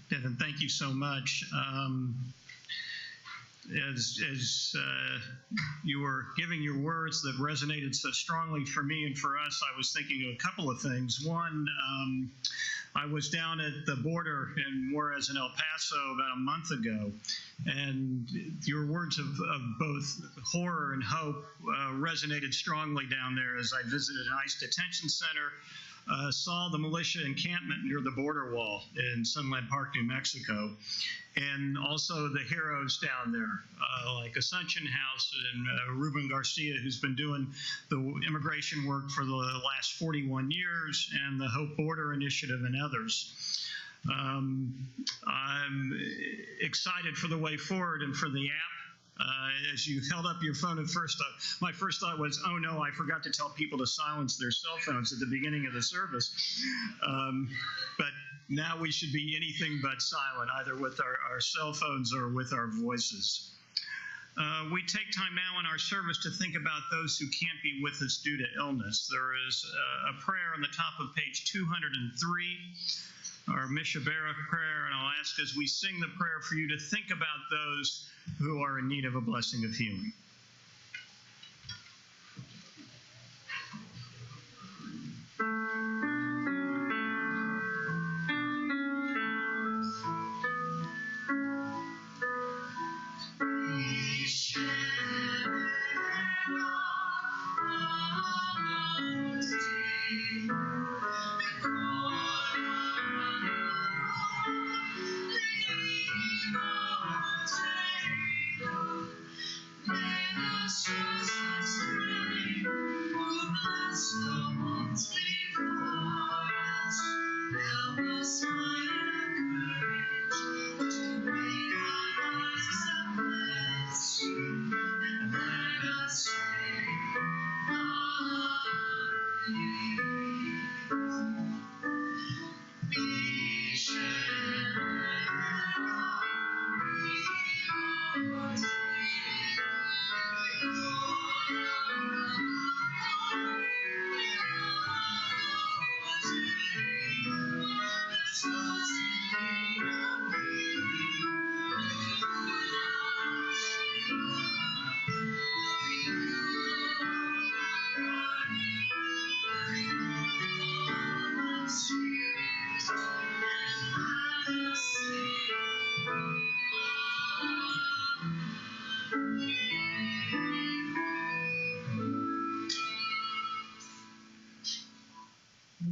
Devin, thank you so much. As you were giving your words that resonated so strongly for me and for us, I was thinking of a couple of things. One, I was down at the border in Juarez and El Paso about a month ago, and your words of both horror and hope resonated strongly down there as I visited an ICE detention center, saw the militia encampment near the border wall in Sunland Park, New Mexico, and also the heroes down there, like Ascension House and Ruben Garcia, who's been doing the immigration work for the last 41 years, and the Hope Border Initiative and others. I'm excited for the way forward and for the app. As you held up your phone at first, my first thought was, oh no, I forgot to tell people to silence their cell phones at the beginning of the service. But now we should be anything but silent, either with our cell phones or with our voices. We take time now in our service to think about those who can't be with us due to illness. There is a prayer on the top of page 203. Our Mishabera prayer, and I'll ask as we sing the prayer for you to think about those who are in need of a blessing of healing.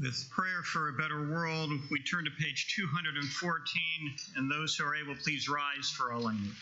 With prayer for a better world, we turn to page 214, and those who are able, please rise for our language.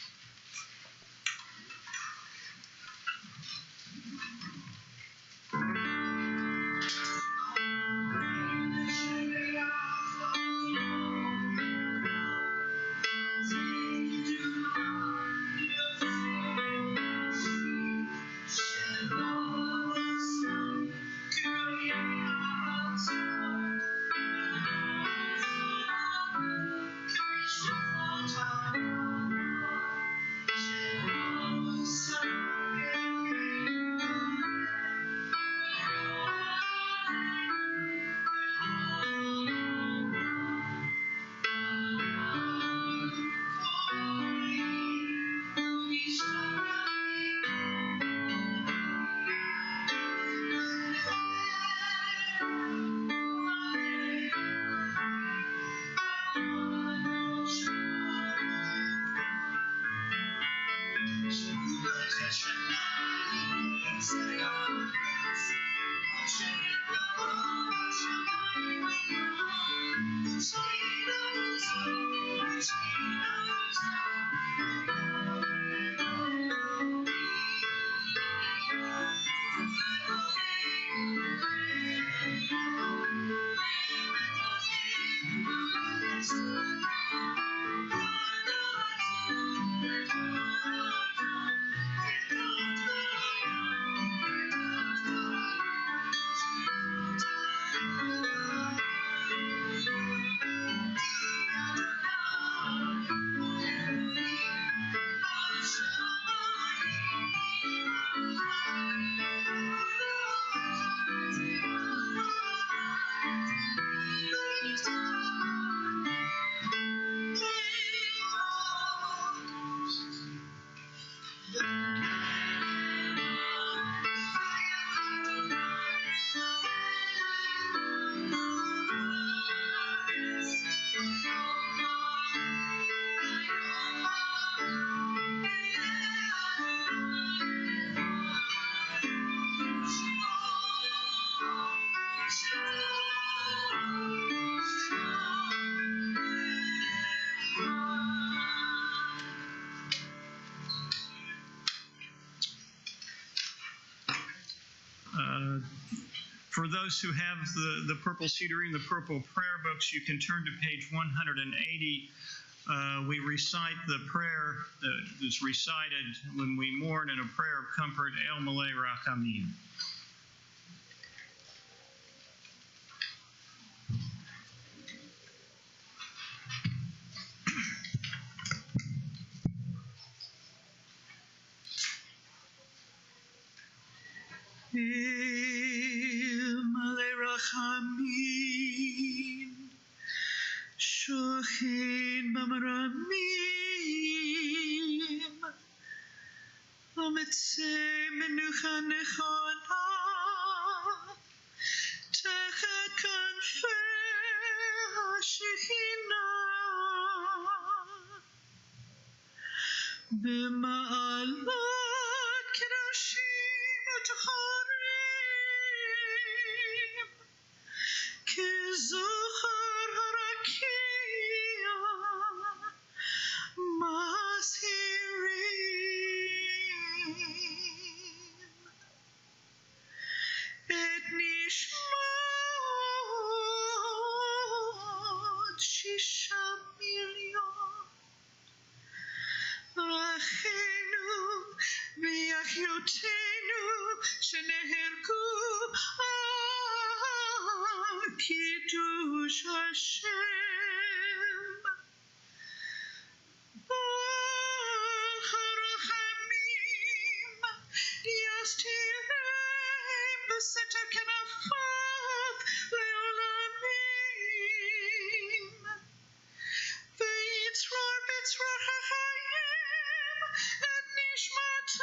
For those who have the purple cedary and the purple prayer books, you can turn to page 180. We recite the prayer that is recited when we mourn in a prayer of comfort, El Malay Rachamim. El Malay Rachamim, Shochin Bamaramim, Ometzeh Menucha Nechona, Tachat Kanfei HaShekhinah, B'ma'alot Kedoshim U'Taharim, Kezohar Harakia, Mashirim, Et Nishmot Shisha Million, Achenu v'Achiotenu shenehergu al Kiddush Hashem. Bal Harachamim Yastirem B'Seter Kenafav Leolamim, V'yitzror b'tzror ha'chayim et nishmatam,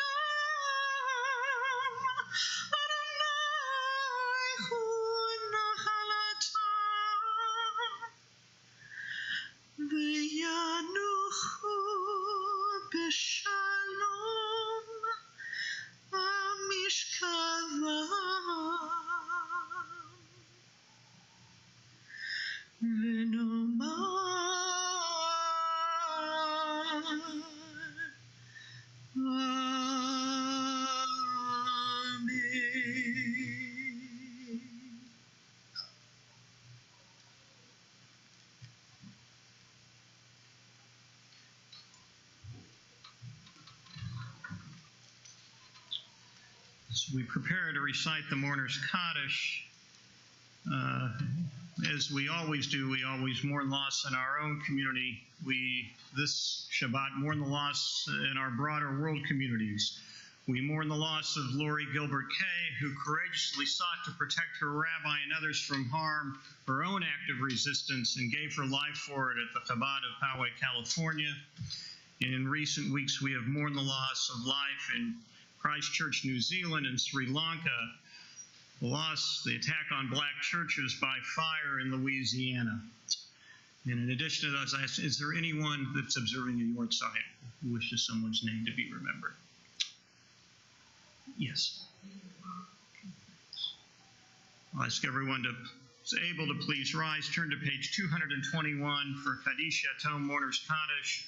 Adonai hu nachalatam, V'yanuchu b'shalom amishkavam, V'nomar Amen. As we prepare to recite the Mourner's Kaddish, as we always do, we always mourn loss in our own community. We, this Shabbat, mourn the loss in our broader world communities. We mourn the loss of Lori Gilbert Kay, who courageously sought to protect her rabbi and others from harm, her own act of resistance, and gave her life for it at the Chabad of Poway, California. In recent weeks, we have mourned the loss of life in Christchurch, New Zealand, and Sri Lanka. The attack on black churches by fire in Louisiana. And in addition to those, is there anyone that's observing a yortzeit who wishes someone's name to be remembered? Yes. I'll ask everyone to, is able to please rise. Turn to page 221 for Kaddish Yatom Mourner's Kaddish.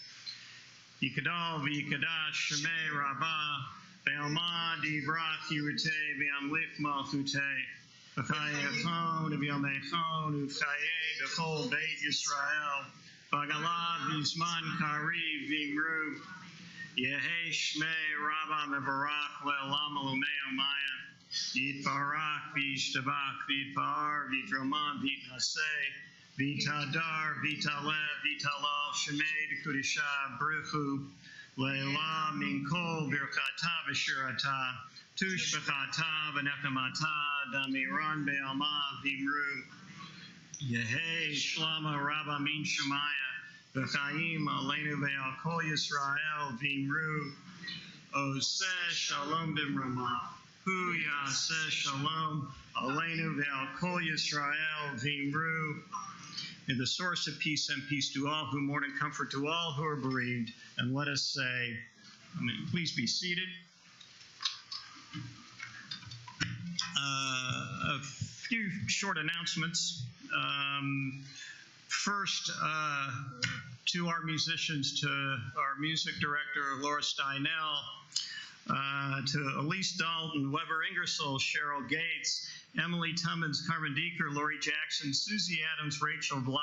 Yikadal v'yikadash Shemei Rabbah, Be'alma divrach yirutei v'amlich malchutei, v'chayachon v'yomechon uv'chayei b'chol Beit Yisrael, v'agalav v'zman kariv v'imru, Yehei Shmei Rabbah mevarach le'olam alomei omaya, Yitbarach v'yishtabach v'yitpa'ar v'yitromam v'yitnaseh, v'yitadar v'yitaleh v'yitalal Shemei d'Kudisha B'ruchu, Leila min kol birchata v'shirata, tushbechata v'nechamata, damiran be'alma v'imru, Yehei shlama rabba min shemaya, v'chaim aleinu ve'al kol Yisrael v'imru, oseh shalom b'mrama, hu yaseh shalom, aleinu ve'al kol Yisrael v'imru. May the source of peace send peace to all who mourn and comfort to all who are bereaved. And let us say, please be seated. A few short announcements. First, to our musicians, to our music director, Laura Steinell, to Elise Dalton, Weber Ingersoll, Cheryl Gates, Emily Tummins, Carmen Deeker, Lori Jackson, Susie Adams, Rachel Black.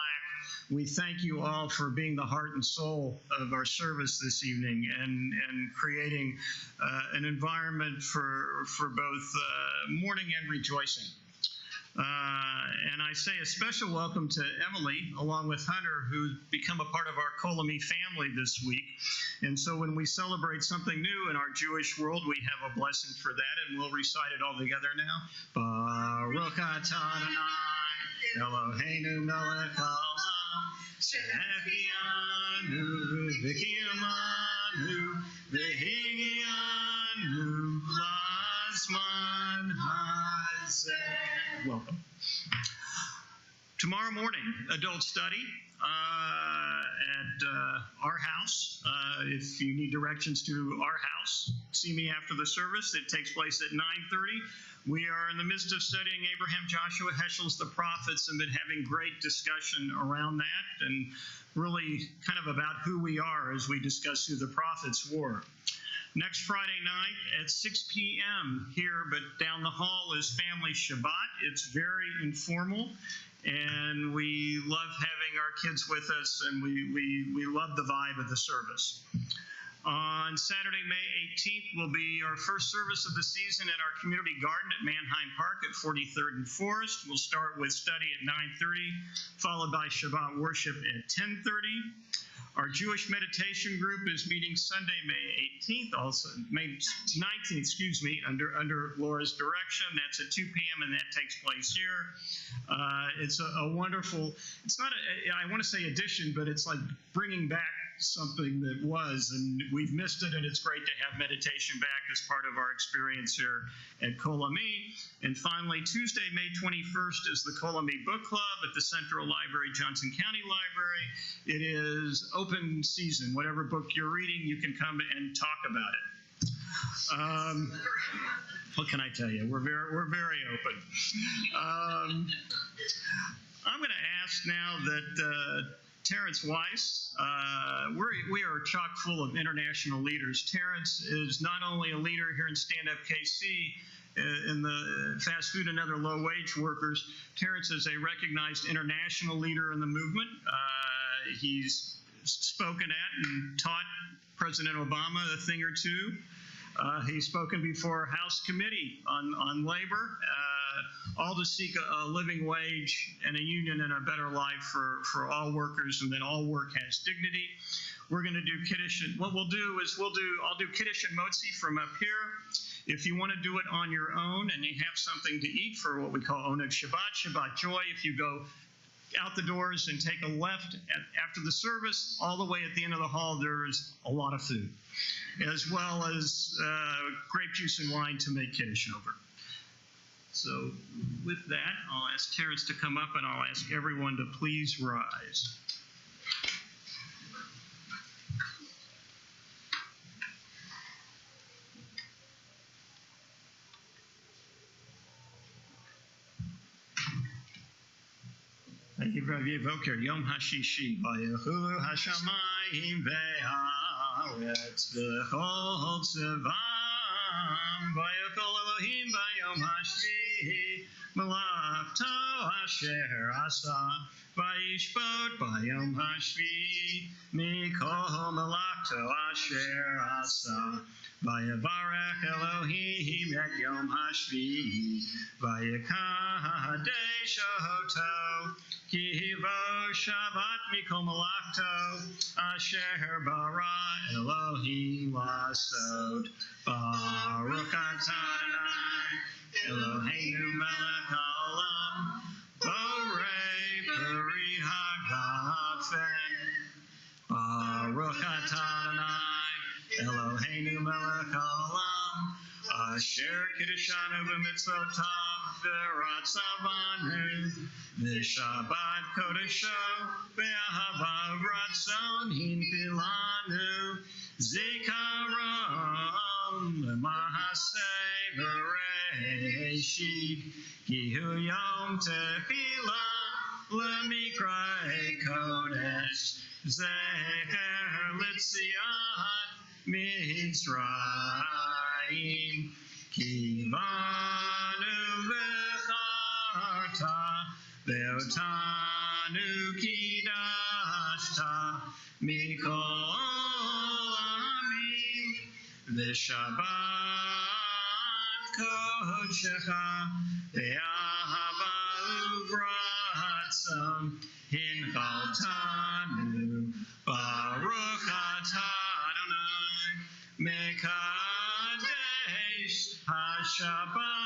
We thank you all for being the heart and soul of our service this evening and creating an environment for both mourning and rejoicing. And I say a special welcome to Emily, along with Hunter, who's become a part of our Kolami family this week. And so when we celebrate something new in our Jewish world, we have a blessing for that, and we'll recite it all together now. Baruch atah Adonai Eloheinu melech haolam, she'echianu v'kiyamanu v'higianu l'zman hazeh. Welcome. Tomorrow morning, adult study at our house. If you need directions to our house, see me after the service. It takes place at 9:30. We are in the midst of studying Abraham, Joshua, Heschel's The Prophets, and been having great discussion around that and really kind of about who we are as we discuss who the prophets were. Next Friday night at 6 p.m. here, but down the hall is Family Shabbat. It's very informal, and we love having our kids with us, and we love the vibe of the service. On Saturday, May 18th, will be our first service of the season at our community garden at Manheim Park at 43rd and Forest. We'll start with study at 9:30, followed by Shabbat worship at 10:30. Our Jewish meditation group is meeting Sunday, May 18th, also May 19th, under Laura's direction. That's at 2 p.m. and that takes place here. It's a wonderful, it's not I want to say addition, but it's like bringing back something that was, and we've missed it, and it's great to have meditation back as part of our experience here at Kolami. And finally, Tuesday, May 21st is the Kolami Book Club at the Central Library, Johnson County Library. It is open season. Whatever book you're reading, you can come and talk about it. What can I tell you? We're very open. I'm going to ask now that Terrence Weiss, we are chock full of international leaders. Terrence is not only a leader here in Stand Up KC in the fast food and other low-wage workers. Terrence is a recognized international leader in the movement. He's spoken at and taught President Obama a thing or two. He's spoken before House Committee on Labor, all to seek a living wage and a union and a better life for all workers, and that all work has dignity. We're going to do Kiddush, and what we'll do is I'll do Kiddush and Motzi from up here. If you want to do it on your own and you have something to eat for what we call Oneg Shabbat, Shabbat Joy, if you go out the doors and take a left after the service, all the way at the end of the hall, there's a lot of food, as well as grape juice and wine to make Kiddush over. So with that, I'll ask Terrence to come up, and I'll ask everyone to please rise. Yivoker Yom Hashishi Vayechulu Hashamayim Ve'aretz V'chol Tzevam Vayechol Elohim Vayom Hashvi Malachto Asher Asa Vayishbot Vayom Hashvi Mikol Malachto Asher Asa Vayavarech Elohim et Yom Hashvi Vayakadesh Oto Ki hivo Shabbat Mikol Malachto Asher bara Elohim lasod Baruch atah Adonai Eloheinu melech haolam Borei peri hagafen Baruch atah Adonai Eloheinu melech haolam Asher kiddushanu b'mitzvotav v'ratzavanu v'shabbat kodesho v'ahava ratzon hinpilanu zikaron l'mahaseh v'reishit ki hu yom tefillah l'mikra'e kodesh zecher l'tziat Mitzrayim ki banu v'cha Veotanu kidashta mikol amim v'shabbat kodshecha ve'ahava uvratzam hinchaltanu baruch atah Adonai mekadesh hashabbat.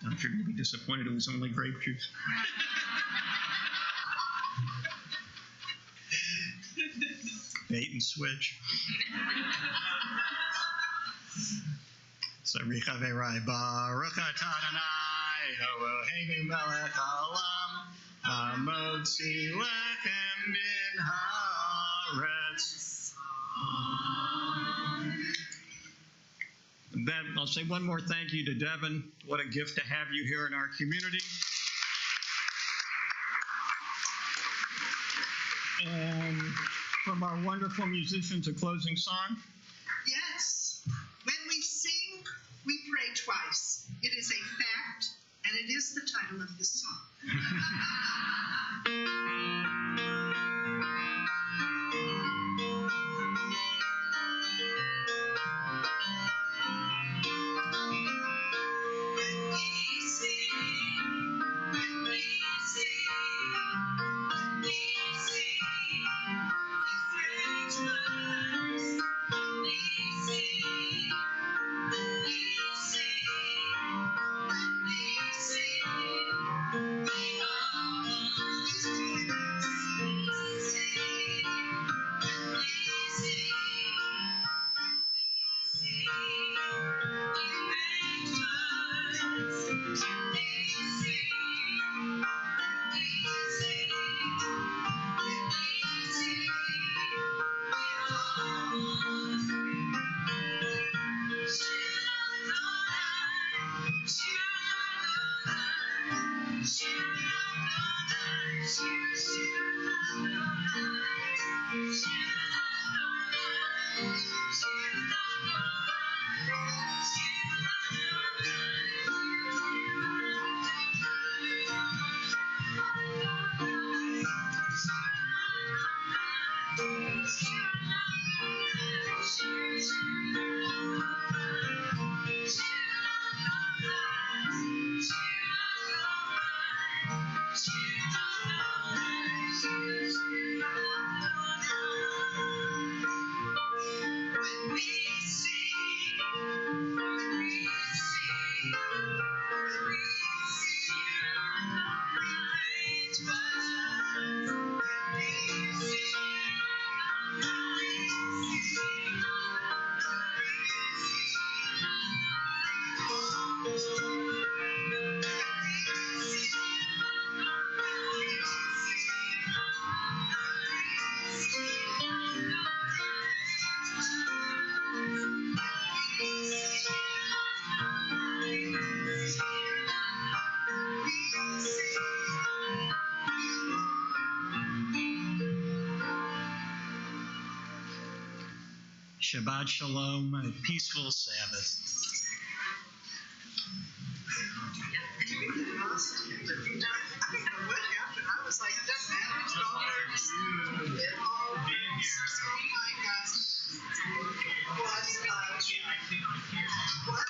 I'm sure you're going to be disappointed it was only grape juice. Bait and switch. Tzarich Averai Baruch Atah Adonai Eloheinu melech haolam hamotzi lechem min haaretz. Then I'll say one more thank you to Devin. What a gift to have you here in our community. And from our wonderful musicians, a closing song. Yes. When we sing, we pray twice. It is a fact, and it is the title of this song. Shabbat Shalom, a peaceful Sabbath. I was like, doesn't matter. It's all works. It all works. Oh my gosh. What?